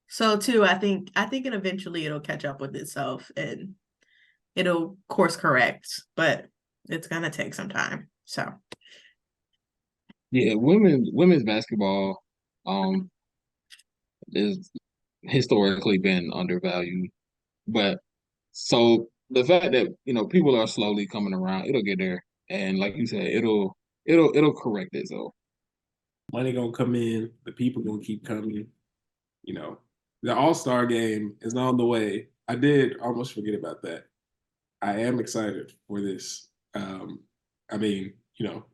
So too, I think it eventually it'll catch up with itself and it'll course correct, but it's gonna take some time. So Yeah, women's basketball is historically been undervalued. But so the fact that, people are slowly coming around, it'll get there. And like you said, it'll correct itself. Money gonna come in, the people gonna keep coming. The All-Star game is not on the way. I did almost forget about that. I am excited for this. I mean,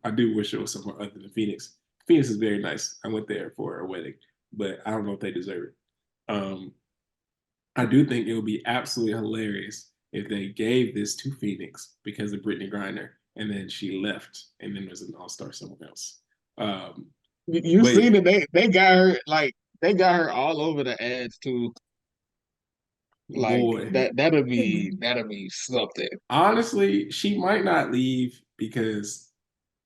I do wish it was somewhere other than Phoenix Phoenix is very nice. I went there for a wedding, but I don't know if they deserve it. I do think it would be absolutely hilarious if they gave this to Phoenix because of Brittany Griner, and then she left, and then there's an all-star somewhere else. You But see that they got her like they got her all over the ads too. Like boy, that'll be something. honestly, she might not leave because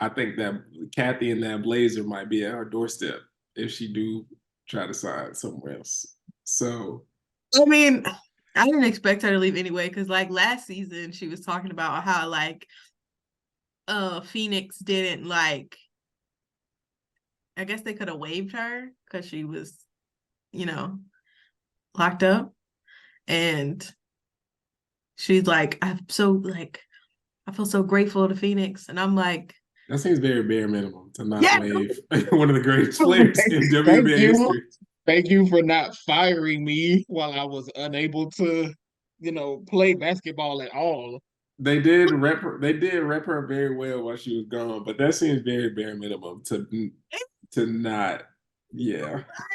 I think that Kathy and that Blazer might be at her doorstep if she do try to sign somewhere else. So I mean, I didn't expect her to leave anyway, because like last season she was talking about how like Phoenix didn't like, I guess they could have waived her because she was, locked up. And she's like, I feel so grateful to Phoenix. And I'm like, that seems very bare minimum to not yeah, waive one of the greatest players in Thank WNBA you. history. Thank you for not firing me while I was unable to, play basketball at all. They did rep her very well while she was gone, but that seems very bare minimum to not. Yeah. I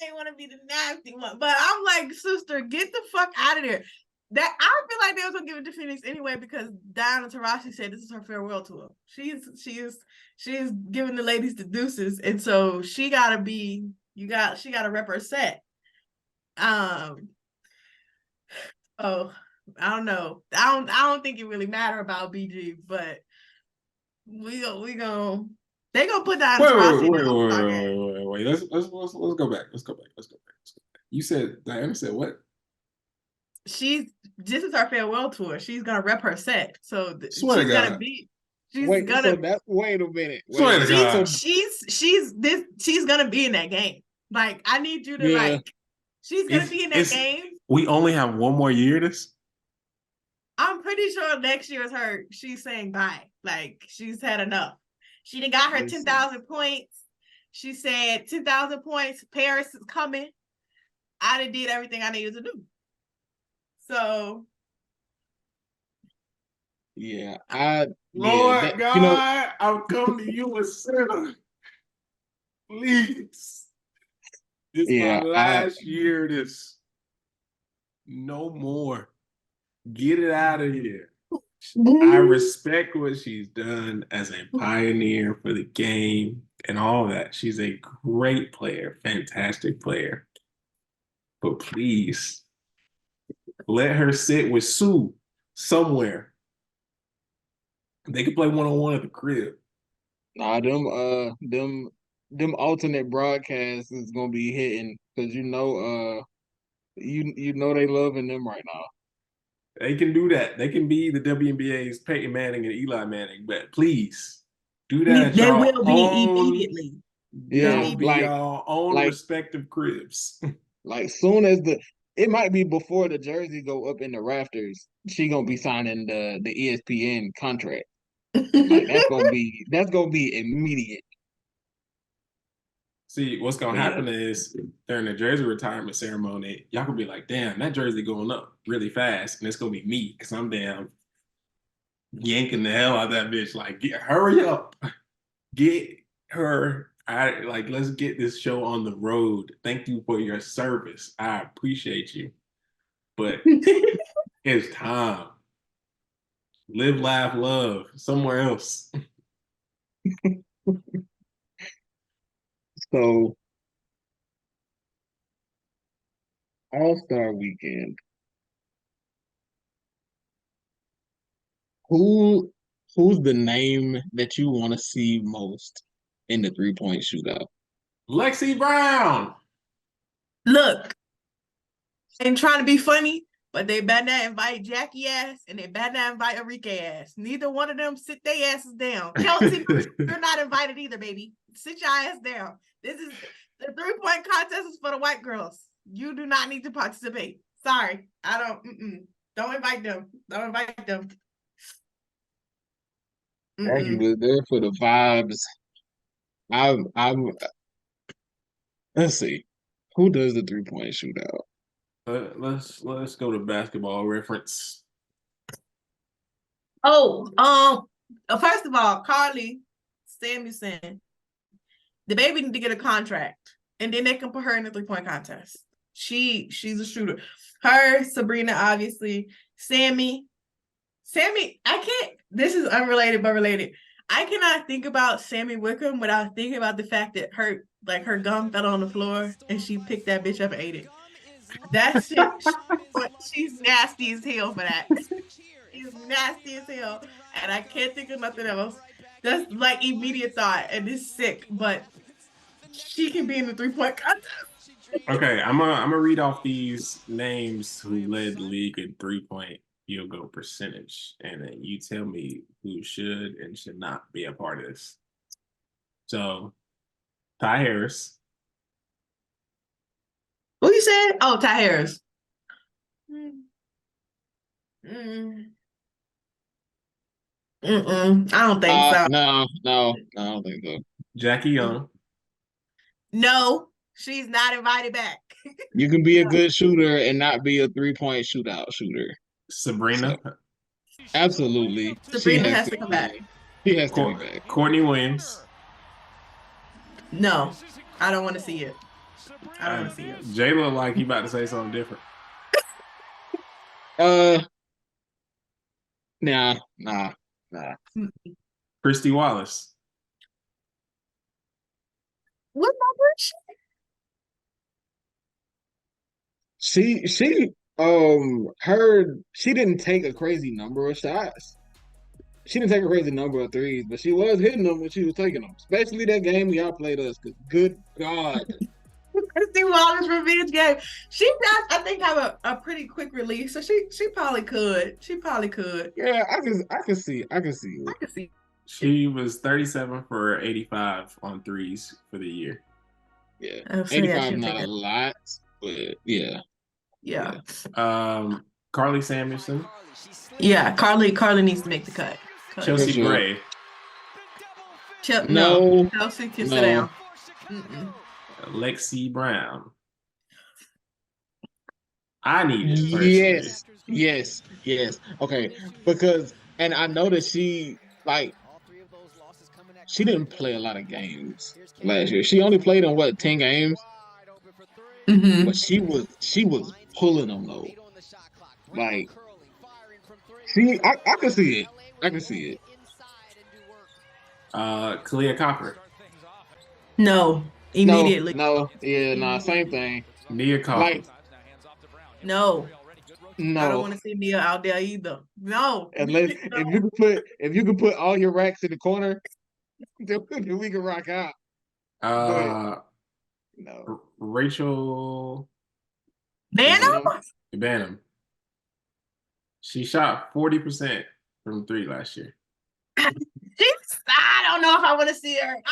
didn't want to be the nasty one, but I'm like, sister, get the fuck out of there. That I feel like they was gonna give it to Phoenix anyway because Diana Taurasi said this is her farewell tour. She is giving the ladies the deuces, and so she gotta rep her set. Oh, I don't know. I don't think it really matter about BG, but we gonna they gonna put Diana Taurasi in the All-Star game. Wait. Let's go back. Let's go back. You said Diana said what? This is her farewell tour. She's gonna rep her set, so Swear she's to gonna God. be. Wait a minute. Swear to God. She's gonna be in that game. Like I need you to she's gonna be in that game. We only have one more year. I'm pretty sure next year is her. She's saying bye. Like she's had enough. She done got her 10,000 points. She said 10,000 points. Paris is coming. I done did everything I needed to do. So yeah, Lord God, I'll come to you a sinner. Please. This is my last year. No more. Get it out of here. I respect what she's done as a pioneer for the game and all that. She's a great player, fantastic player. But please, let her sit with Sue somewhere. They could play one-on-one at the crib. Nah, them alternate broadcasts is gonna be hitting because you know they loving them right now. They can do that. They can be the WNBA's Peyton Manning and Eli Manning, but please do that. They will be immediately. Yeah, be your own respective cribs. Like soon as it might be before the jersey go up in the rafters, she gonna be signing the ESPN contract. Like that's gonna be immediate. See, what's gonna happen is during the jersey retirement ceremony, y'all gonna be like, damn, that jersey going up really fast. And it's gonna be me because I'm damn yanking the hell out of that bitch. Like, hurry up. Get her out. Like, let's get this show on the road. Thank you for your service. I appreciate you. But it's time. Live, laugh, love somewhere else. So All-Star Weekend. Who's the name that you want to see most in the 3-point shootout? Lexi Brown. Look, I'm trying to be funny, but they better not invite Jackie ass and they better not invite Enrique ass. Neither one of them sit their asses down. Kelsey, you're not invited either, baby. Sit your ass down. This is the 3-point contest is for the white girls. You do not need to participate. Sorry, I don't. Don't invite them. Don't invite them. Jackie was there for the vibes. I'm. Let's see, who does the 3-point shootout? Let's go to Basketball Reference. Oh, first of all, Carly Samuelson The baby need to get a contract, and then they can put her in the 3-point contest. She's a shooter. Her, Sabrina, obviously. Sammy, I can't. This is unrelated but related. I cannot think about Sammy Wickham without thinking about the fact that her gum fell on the floor and she picked that bitch up and ate it. That shit. She's nasty as hell for that. She's nasty as hell, and I can't think of nothing else. That's like immediate thought, and it's sick, but she can be in the 3-point contest. Okay, I'm gonna read off these names who led the league in 3-point field goal percentage, and then you tell me who should and should not be a part of this. So, Ty Harris. Who you said? Oh, Ty Harris. I don't think so. No, I don't think so. Jackie Young. No, she's not invited back. You can be a good shooter and not be a 3-point shootout shooter. Sabrina. So, absolutely. Sabrina has to come back. She has to be back. Courtney Williams. No, I don't want to see it. I don't want to see it. Jay look like he about to say something different. Nah. Christy Wallace. What number is she? She didn't take a crazy number of shots. She didn't take a crazy number of threes, but she was hitting them when she was taking them. Especially that game we all played us. Good God. Christy Wallace revenge game. She does, I think, have a pretty quick release, so she probably could. Yeah, I can see it. She was 37 for 85 on threes for the year. Yeah, Oh, so 85 not a lot, but yeah. Carly Samuelson. Yeah, Carly needs to make the cut. Chelsea sure. Gray. No, Chelsea can sit down. Lexi Brown. I need it personally. Yes. Okay, because and I know that she didn't play a lot of games last year. She only played in 10 games? Mm-hmm. But she was pulling them though. I can see it. Kalia Copper. No, immediately. Same thing. Nia Coffey. No. I don't No. want to see Nia out there either. No. Unless if you can put all your racks in the corner, then we can rock out. No. Rachel Banham? She shot 40% from 3 last year. I don't know if I want to see her.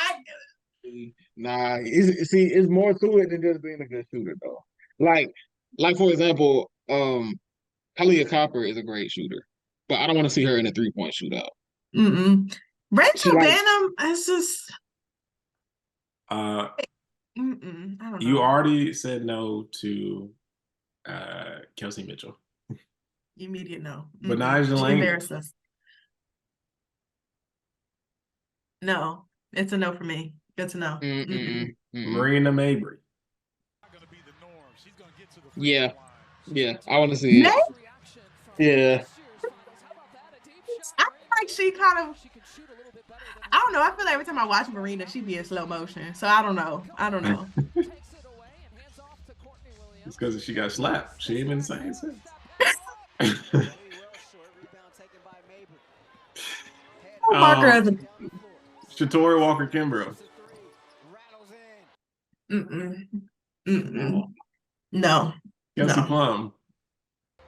It's more to it than just being a good shooter though. Like for example, Kalia Copper is a great shooter, but I don't want to see her in a 3-point shootout. Rachel Banham, it's just I don't know. You already said no to Kelsey Mitchell. Immediate no. But Nigel Lang. No, it's a no for me. Good to know. Marina Mabry. Yeah, I want to see it. Yeah. I feel like she kind of, I don't know. I feel like every time I watch Marina, she be in slow motion. So I don't know. It's because she got slapped. She ain't been saying since. Shatori Walker Kimbrough. No. Kelsey Plum.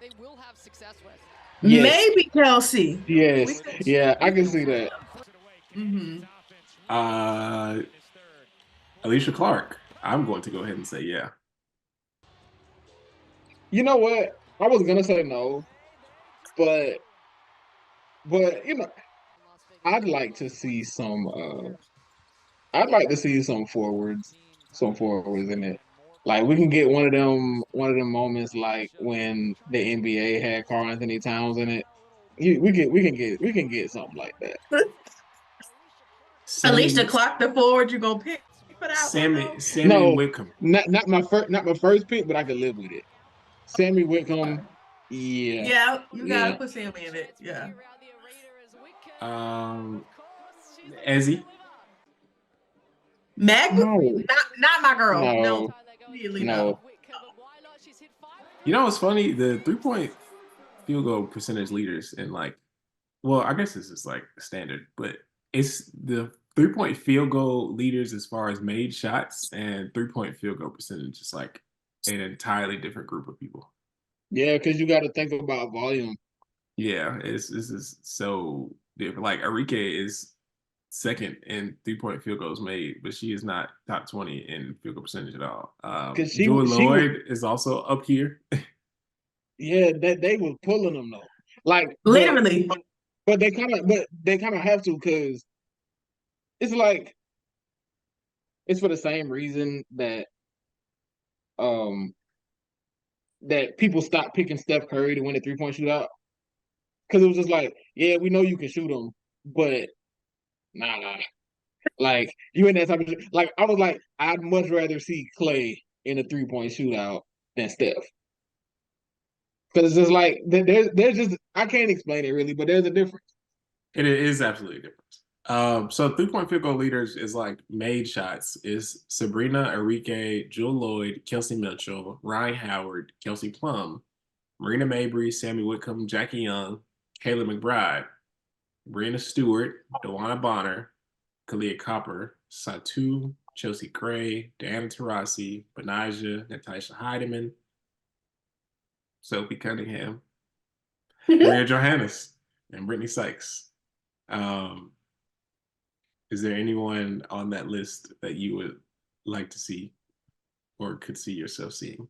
They will have success with. Yes. Maybe Kelsey. Yes. Yeah, I can see that. Alicia Clark. I'm going to go ahead and say yeah. You know what? I was gonna say no, but you know, I'd like to see some forwards in it. Like we can get one of them moments like when the NBA had Karl Anthony Towns in it. We can get something like that. Alicia Clark, the forward you gonna pick? for that Sammy one, No, Whitcomb. not my first pick, but I could live with it. Sammy Whitcomb, yeah, Yeah, you gotta yeah. put Sammy in it. Yeah. Ezzy. Meg? No, Not my girl. No. no, Immediately no. no. You know what's funny? The 3-point field goal percentage leaders in like, well, I guess this is like standard, but it's the 3-point field goal leaders as far as made shots and 3-point field goal percentage is like an entirely different group of people. Yeah, because you got to think about volume. Yeah, this is so different. Like Arike is second in 3-point field goals made, but she is not top 20 in field goal percentage at all. Because Joy she was, Lloyd is also up here. yeah, that they were pulling them though. Like, Literally. but they kind of have to because it's like it's for the same reason that that people stopped picking Steph Curry to win the 3-point shootout because it was just like, yeah, we know you can shoot them, but nah. Like you in that type of like I was like, I'd much rather see Clay in a 3-point shootout than Steph. Because it's just like there's just I can't explain it really, but there's a difference. It is absolutely different. So 3-point field goal leaders is like made shots is Sabrina Arike, Jewel Lloyd, Kelsey Mitchell, Ryan Howard, Kelsey Plum, Marina Mabry, Sammy Whitcomb, Jackie Young, Kayla McBride, Brianna Stewart, Dewana Bonner, Kalia Copper, Satu, Chelsea Gray, Diana Taurasi, Benaja, Natasha Heidemann, Sophie Cunningham, Maria Johannes, and Brittany Sykes. Is there anyone on that list that you would like to see or could see yourself seeing?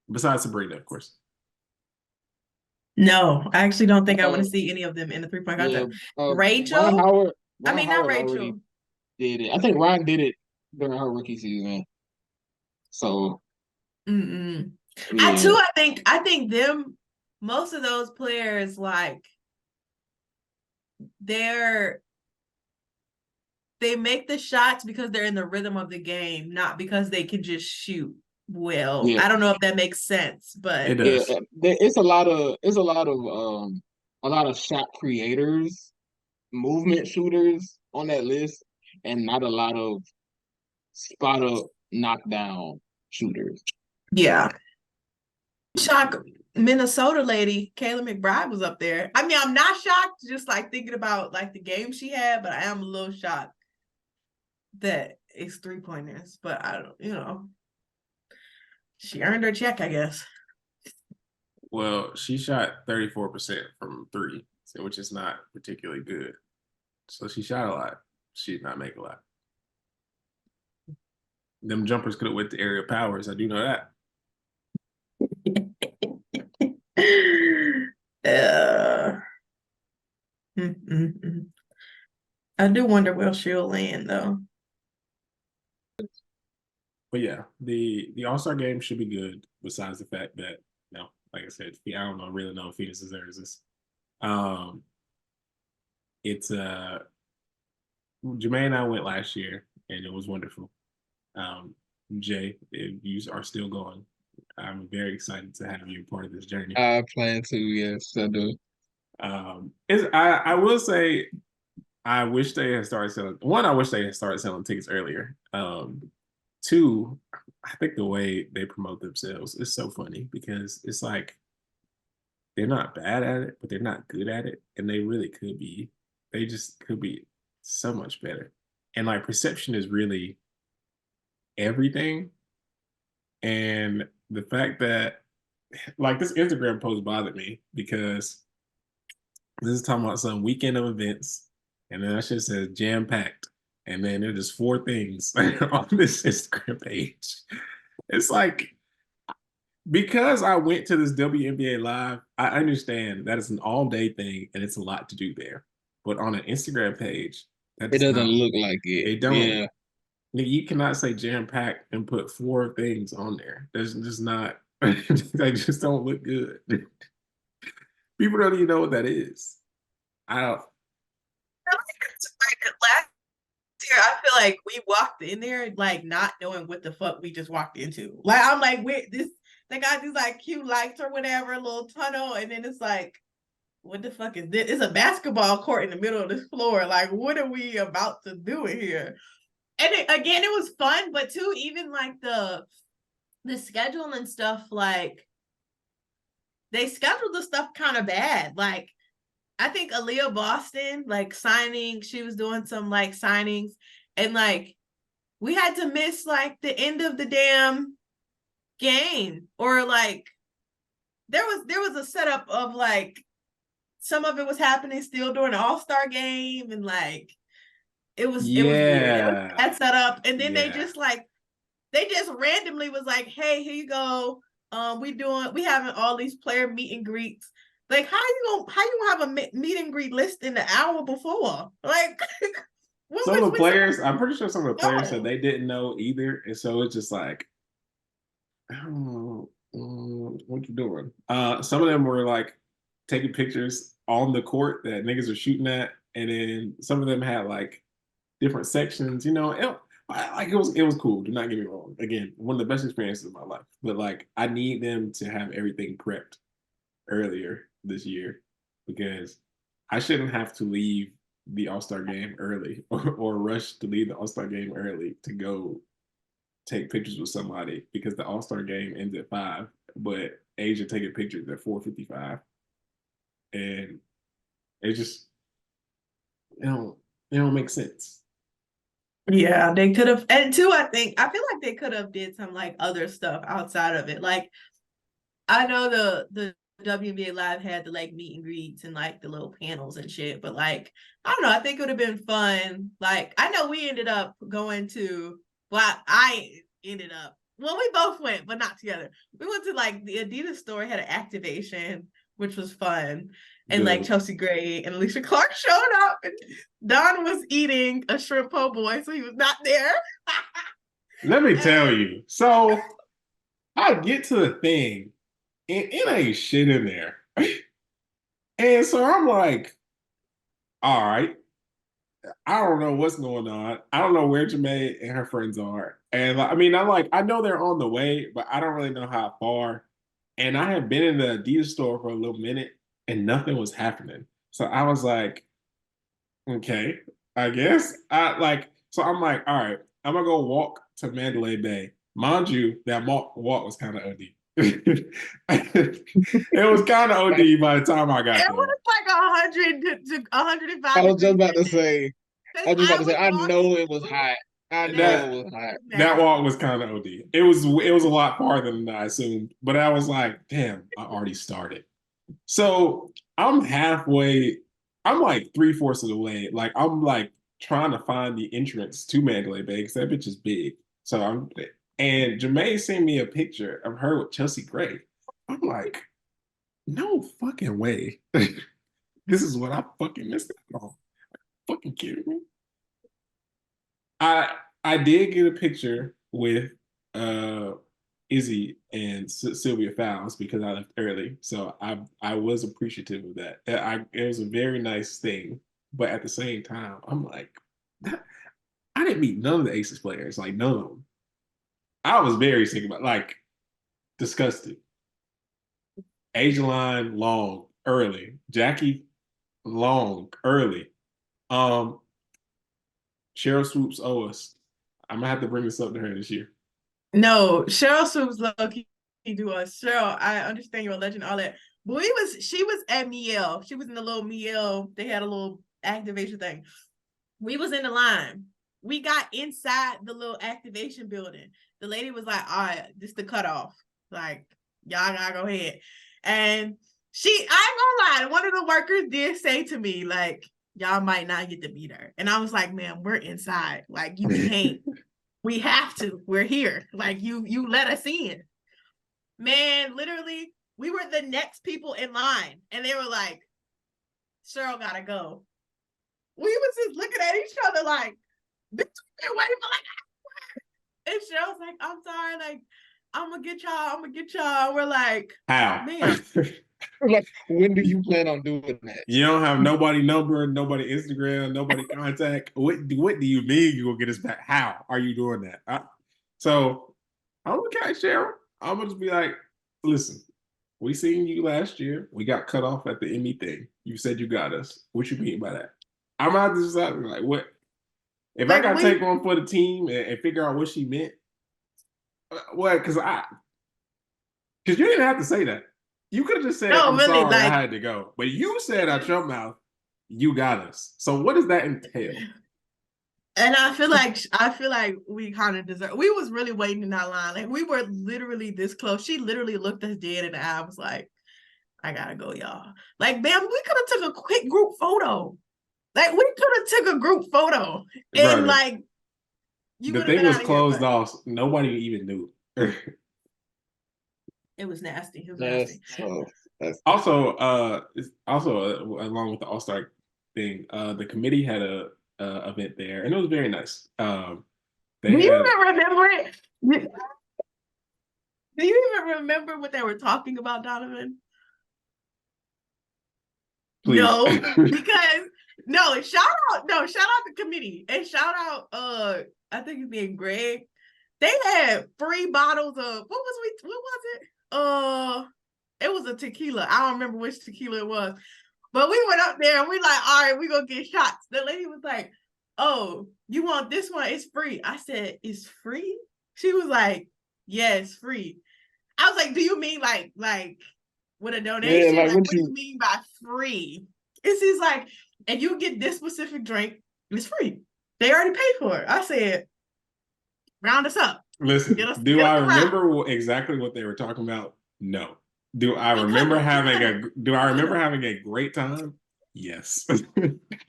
Besides Sabrina, of course. No, I actually don't think I want to see any of them in the 3-point Yeah, contest. Rachel? Ryan not Howard Rachel. already did it. I think Ryan did it during her rookie season. So Yeah. I think them most of those players like they make the shots because they're in the rhythm of the game, not because they can just shoot well. Yeah. I don't know if that makes sense, but it does. Yeah, it's a lot of shot creators, movement shooters on that list, and not a lot of spot up knockdown shooters. yeah. Shock Minnesota lady, Kayla McBride was up there. I mean, I'm not shocked, just like thinking about like the game she had, but I am a little shocked that it's 3-pointers. But I don't, she earned her check, I guess. Well, she shot 34% from 3, which is not particularly good. So she shot a lot. She did not make a lot. Them jumpers could have went to Area Powers. I do know that. I do wonder where she'll land though. But yeah, the All-Star game should be good. Besides the fact that, like I said, I don't really know if Phoenix deserves this. It's Jemay and I went last year, and it was wonderful. Jay, if you are still going, I'm very excited to have you part of this journey. I plan to, yes, I do. I will say, I wish they had started selling. One, I wish they had started selling tickets earlier. Two, I think the way they promote themselves is so funny because it's like they're not bad at it, but they're not good at it, and they really could be. They just could be so much better. And like perception is really everything. And the fact that like this Instagram post bothered me because this is talking about some weekend of events, and then that shit says jam packed, and then there's just 4 things on this Instagram page. It's like because I went to this WNBA live, I understand that it's an all-day thing and it's a lot to do there. But on an Instagram page, It doesn't look like it. They don't. Yeah. You cannot say jam packed and put 4 things on there. There's just not. They just don't look good. People don't even know what that is. I don't. Last I feel like we walked in there like not knowing what the fuck we just walked into. Like I'm like, they got these like cute lights or whatever, a little tunnel, and then it's like, what the fuck is this? It's a basketball court in the middle of this floor. Like, what are we about to do in here? And again, it was fun, but too, even like the schedule and stuff, like they scheduled the stuff kind of bad. Like I think Aaliyah Boston, like she was doing some like signings, and like we had to miss like the end of the damn game, or like there was a setup of like some of it was happening still during the All-Star game, and like it was weird. It was that set up, and then they just randomly was like, hey, here you go. We having all these player meet and greets. Like, how you gonna have a meet and greet list in the hour before? Like, some of the players, I'm pretty sure some of the players said they didn't know either, and so it's just like, I don't know what you doing. Some of them were like taking pictures on the court that niggas are shooting at, and then some of them had like different sections. You know, it was cool. Do not get me wrong. Again, one of the best experiences of my life. But like, I need them to have everything prepped earlier this year, because I shouldn't have to leave the All-Star game early or rush to leave the All-Star game early to go take pictures with somebody, because the All-Star game ends at 5, but Asia taking pictures at 4:55, and it just it don't make sense. Yeah, they could have, and two, I feel like they could have did some like other stuff outside of it. Like I know the WNBA Live had the like meet and greets and like the little panels and shit, but like I don't know, I think it would have been fun. Like I know we ended up going to, well, we both went, but not together. We went to like the Adidas store, had an activation, which was fun. And like Chelsea Gray and Alicia Clark showed up, and Don was eating a shrimp po' boy, so he was not there. Let me tell you. So I get to the thing, and it ain't shit in there. And so I'm like, all right, I don't know what's going on. I don't know where Jemay and her friends are. And I mean, I know they're on the way, but I don't really know how far. And I had been in the Adidas store for a little minute, and nothing was happening. So I was like, okay, I guess. So I'm like, all right, I'm gonna go walk to Mandalay Bay. Mind you, that walk was kind of OD. It was kind of OD by the time I got there. It was like 100 to 105. I was just about to say, I know it was hot. That it was hot. That walk was kind of OD. It was a lot farther than I assumed, but I was like, damn, I already started. So I'm halfway. I'm like 3/4 of the way. Like I'm like trying to find the entrance to Mandalay Bay, because that bitch is big. And Jemay sent me a picture of her with Chelsea Gray. I'm like, no fucking way. This is what I fucking missed out on. Fucking kidding me? I did get a picture with Izzy and Sylvia Fowles because I left early, so I was appreciative of that. It was a very nice thing, but at the same time, I'm like, I didn't meet none of the Aces players, like none of them. I was very sick about, like, disgusted. Asia Line long early, Jackie long early. Cheryl Swoops owe us. I'm gonna have to bring this up to her this year. No, Cheryl Swoops low-key do us. Cheryl, I understand you're a legend, all that. But she was at Miel. She was in the little Miel. They had a little activation thing. We was in the line. We got inside the little activation building. The lady was like, all right, this is the cutoff. Like, y'all gotta go ahead. And I ain't gonna lie, one of the workers did say to me, like, y'all might not get to meet her. And I was like, man, we're inside. Like, you can't. We have to. We're here. Like, you let us in. Man, literally, we were the next people in line. And they were like, Cheryl gotta go. We was just looking at each other like, bitch, we've been waiting for like an hour. And Cheryl's like, I'm sorry, like, I'm gonna get y'all. We're like, How? man, Like, when do you plan on doing that? You don't have nobody number, nobody Instagram, nobody contact. What do you mean you gonna get us back? How are you doing that? So I'm okay, Cheryl. I'm gonna just be like, listen, we seen you last year. We got cut off at the Emmy thing. You said you got us. What you mean by that? I'm out this like what? If I gotta take one for the team and figure out what she meant, what? Because you didn't have to say that. You could have just said, no, I'm really, sorry, like, I had to go. But you said out your mouth, you got us. So what does that entail? And I feel like we kind of deserve. We was really waiting in that line. Like, we were literally this close. She literally looked us dead in the eye. I was like, I gotta go, y'all. Like, bam, we could have took a quick group photo. Like, we could have took a group photo. And Brother, like, you the thing was closed off. Nobody even knew. It was nasty. It was That's nasty. Also, along with the All-Star thing, the committee had a event there, and it was very nice. Do you even remember it? Do you even remember what they were talking about, Donovan? Please. No, because shout out the committee and shout out I think his name Greg. They had free bottles of what was it? It was a tequila. I don't remember which tequila it was. But we went up there and we like, all right, we're gonna get shots. The lady was like, oh, you want this one? It's free. I said, it's free? She was like, yeah, it's free. I was like, do you mean like with a donation? Yeah, like what do you mean by free? It's like, and you get this specific drink, it's free. They already paid for it. I said, round us up. Listen, do I remember exactly what they were talking about? No. Do I remember having a great time? Yes.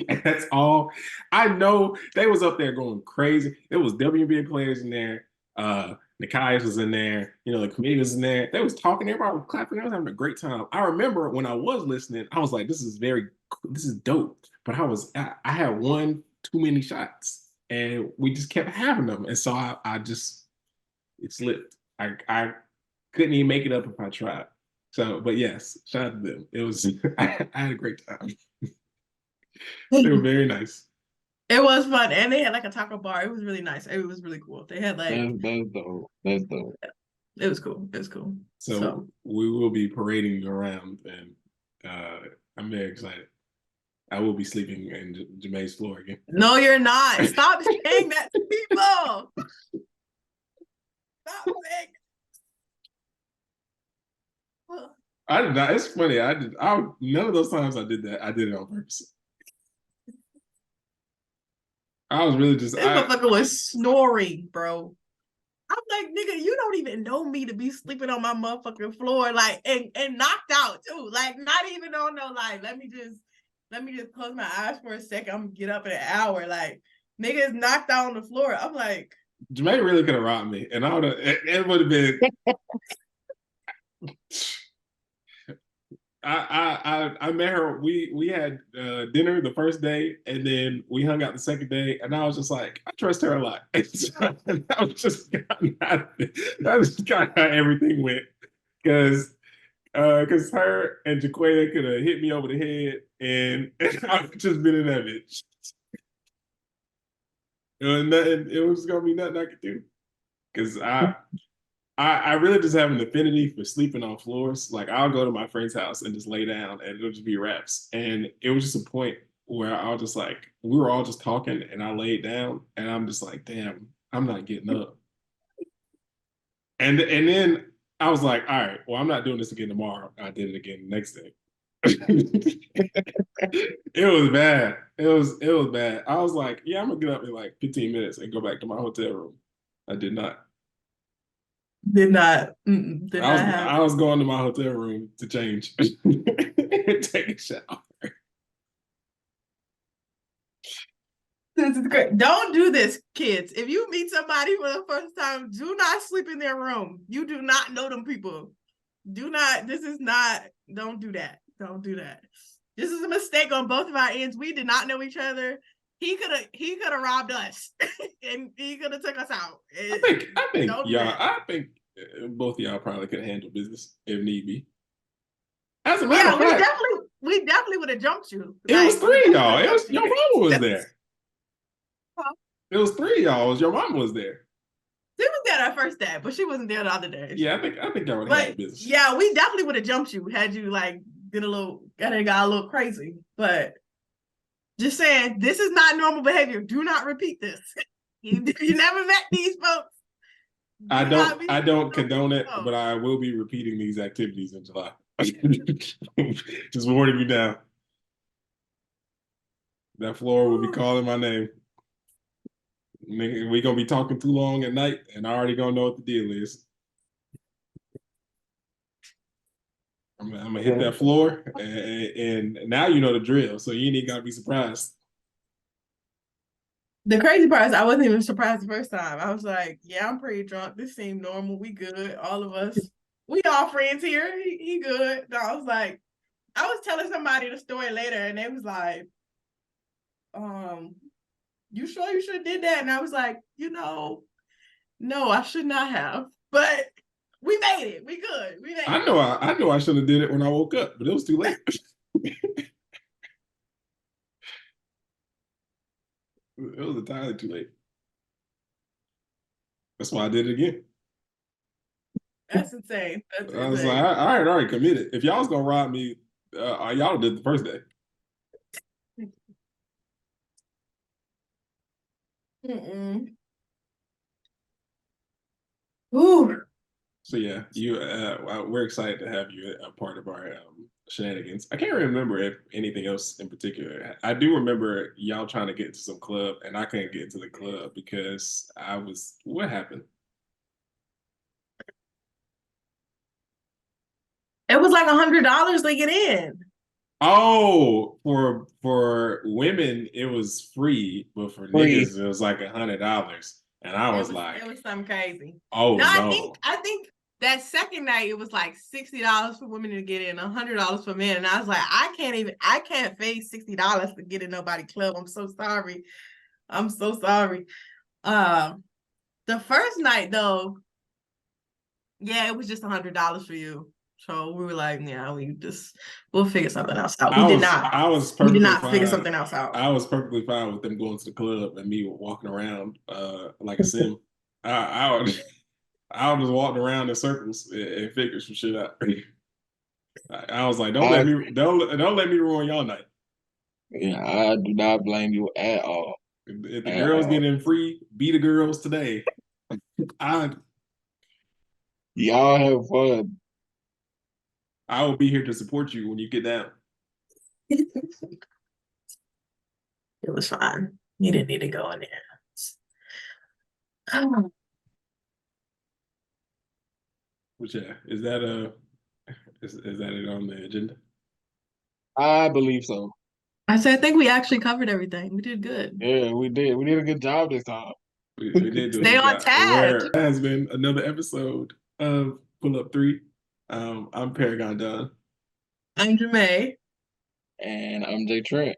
That's all. I know they was up there going crazy. There was WNBA players in there. Nikias was in there. The committee was in there. They was talking. Everybody was clapping. They was having a great time. I remember when I was listening, I was like, this is dope. But I had one too many shots. And we just kept having them. And so it slipped. I couldn't even make it up if I tried. So, but yes, shout out to them. It was, I had a great time. They were very nice. It was fun. And they had like a taco bar. It was really nice. It was really cool. They had like. That's dope. That's dope. It was cool. So we will be parading you around and I'm very excited. I will be sleeping in Jemay's floor again. No, you're not. Stop saying that to people. Stop saying. I did not. It's funny. None of those times I did that. I did it on purpose. I was really just. This motherfucker was snoring, bro. I'm like, nigga, you don't even know me to be sleeping on my motherfucking floor, like, and knocked out too. Like, not even on no, like, let me just close my eyes for a second. I'm gonna get up in an hour. Like, niggas knocked out on the floor. I'm like, Jemay really could have robbed me, and it would have been. I met her. We had dinner the first day, and then we hung out the second day. And I was just like, I trust her a lot. That was just kind of how everything went, because her and Jaquaya could have hit me over the head, and I've just been in that bitch. It was gonna be nothing I could do, because I really just have an affinity for sleeping on floors. Like, I'll go to my friend's house and just lay down and it'll just be wraps. And it was just a point where I was just like, we were all just talking and I laid down and I'm just like, damn, I'm not getting up. And then I was like, all right, well, I'm not doing this again tomorrow. I did it again the next day. It was bad. It was bad. I was like, yeah, I'm gonna get up in like 15 minutes and go back to my hotel room. I did not. I was going to my hotel room to change and take a shower. This is great. Don't do this, kids. If you meet somebody for the first time, do not sleep in their room. You do not know them people. Don't do that. Don't do that. This is a mistake on both of our ends. We did not know each other. He could have robbed us and he could have took us out. I think Both of y'all probably could handle business if need be. As a matter Yeah, of fact, we definitely would have jumped you. it was Like, three of y'all. we It was your mama was there. Huh? It was three of y'all. It was your mama was there. She was there that first day, but she wasn't there the other day. Yeah, I think y'all would have handled business. Yeah, we definitely would have jumped you had you like got a little crazy. But just saying, this is not normal behavior. Do not repeat this. You never met these folks. I don't condone it, but I will be repeating these activities in July. Just warning you now. That floor will be calling my name. We gonna be talking too long at night, and I already gonna know what the deal is. I'm gonna hit that floor, and now you know the drill, so you ain't even gotta be surprised. The crazy part is I wasn't even surprised the first time. I was like, yeah, I'm pretty drunk. This seemed normal. We good. All of us. We all friends here. He good. And I was like, I was telling somebody the story later, and they was like, you sure you should have did that? And I was like, no, I should not have. But we made it. We good. We made it. I know I should have did it when I woke up, but it was too late. It was entirely too late. That's why I did it again. That's insane. I was like, I already committed. If y'all was gonna rob me, y'all did the first day. Ooh. So yeah, we're excited to have you a part of our shenanigans. I can't remember if anything else in particular. I do remember y'all trying to get into some club, and I couldn't get into the club because what happened? It was like $100 to get in. Oh, for women it was free, but for niggas it was like $100, and I was like, it was something crazy. Oh no! I think that second night it was like $60 for women to get in, $100 for men, and I was like, I can't face $60 to get in nobody club. I'm so sorry. The first night though, yeah, it was just $100 for you. So we were like, yeah, we'll figure something else out. We did not figure something else out. I was perfectly fine with them going to the club and me walking around like a sim. I was just walking around in circles and figure some shit out. I was like, don't let me ruin y'all night. Yeah, I do not blame you at all. If the girls get in free, be the girls today. Y'all have fun. I will be here to support you when you get down. It was fine. You didn't need to go in there. But yeah, is that it on the agenda? I believe so. I think we actually covered everything. We did good. Yeah, we did. We did a good job this time. We did do Stay on task. There has been another episode of Pull Up 3. I'm Paragon Don. I'm Jemay. And I'm Jay Trent.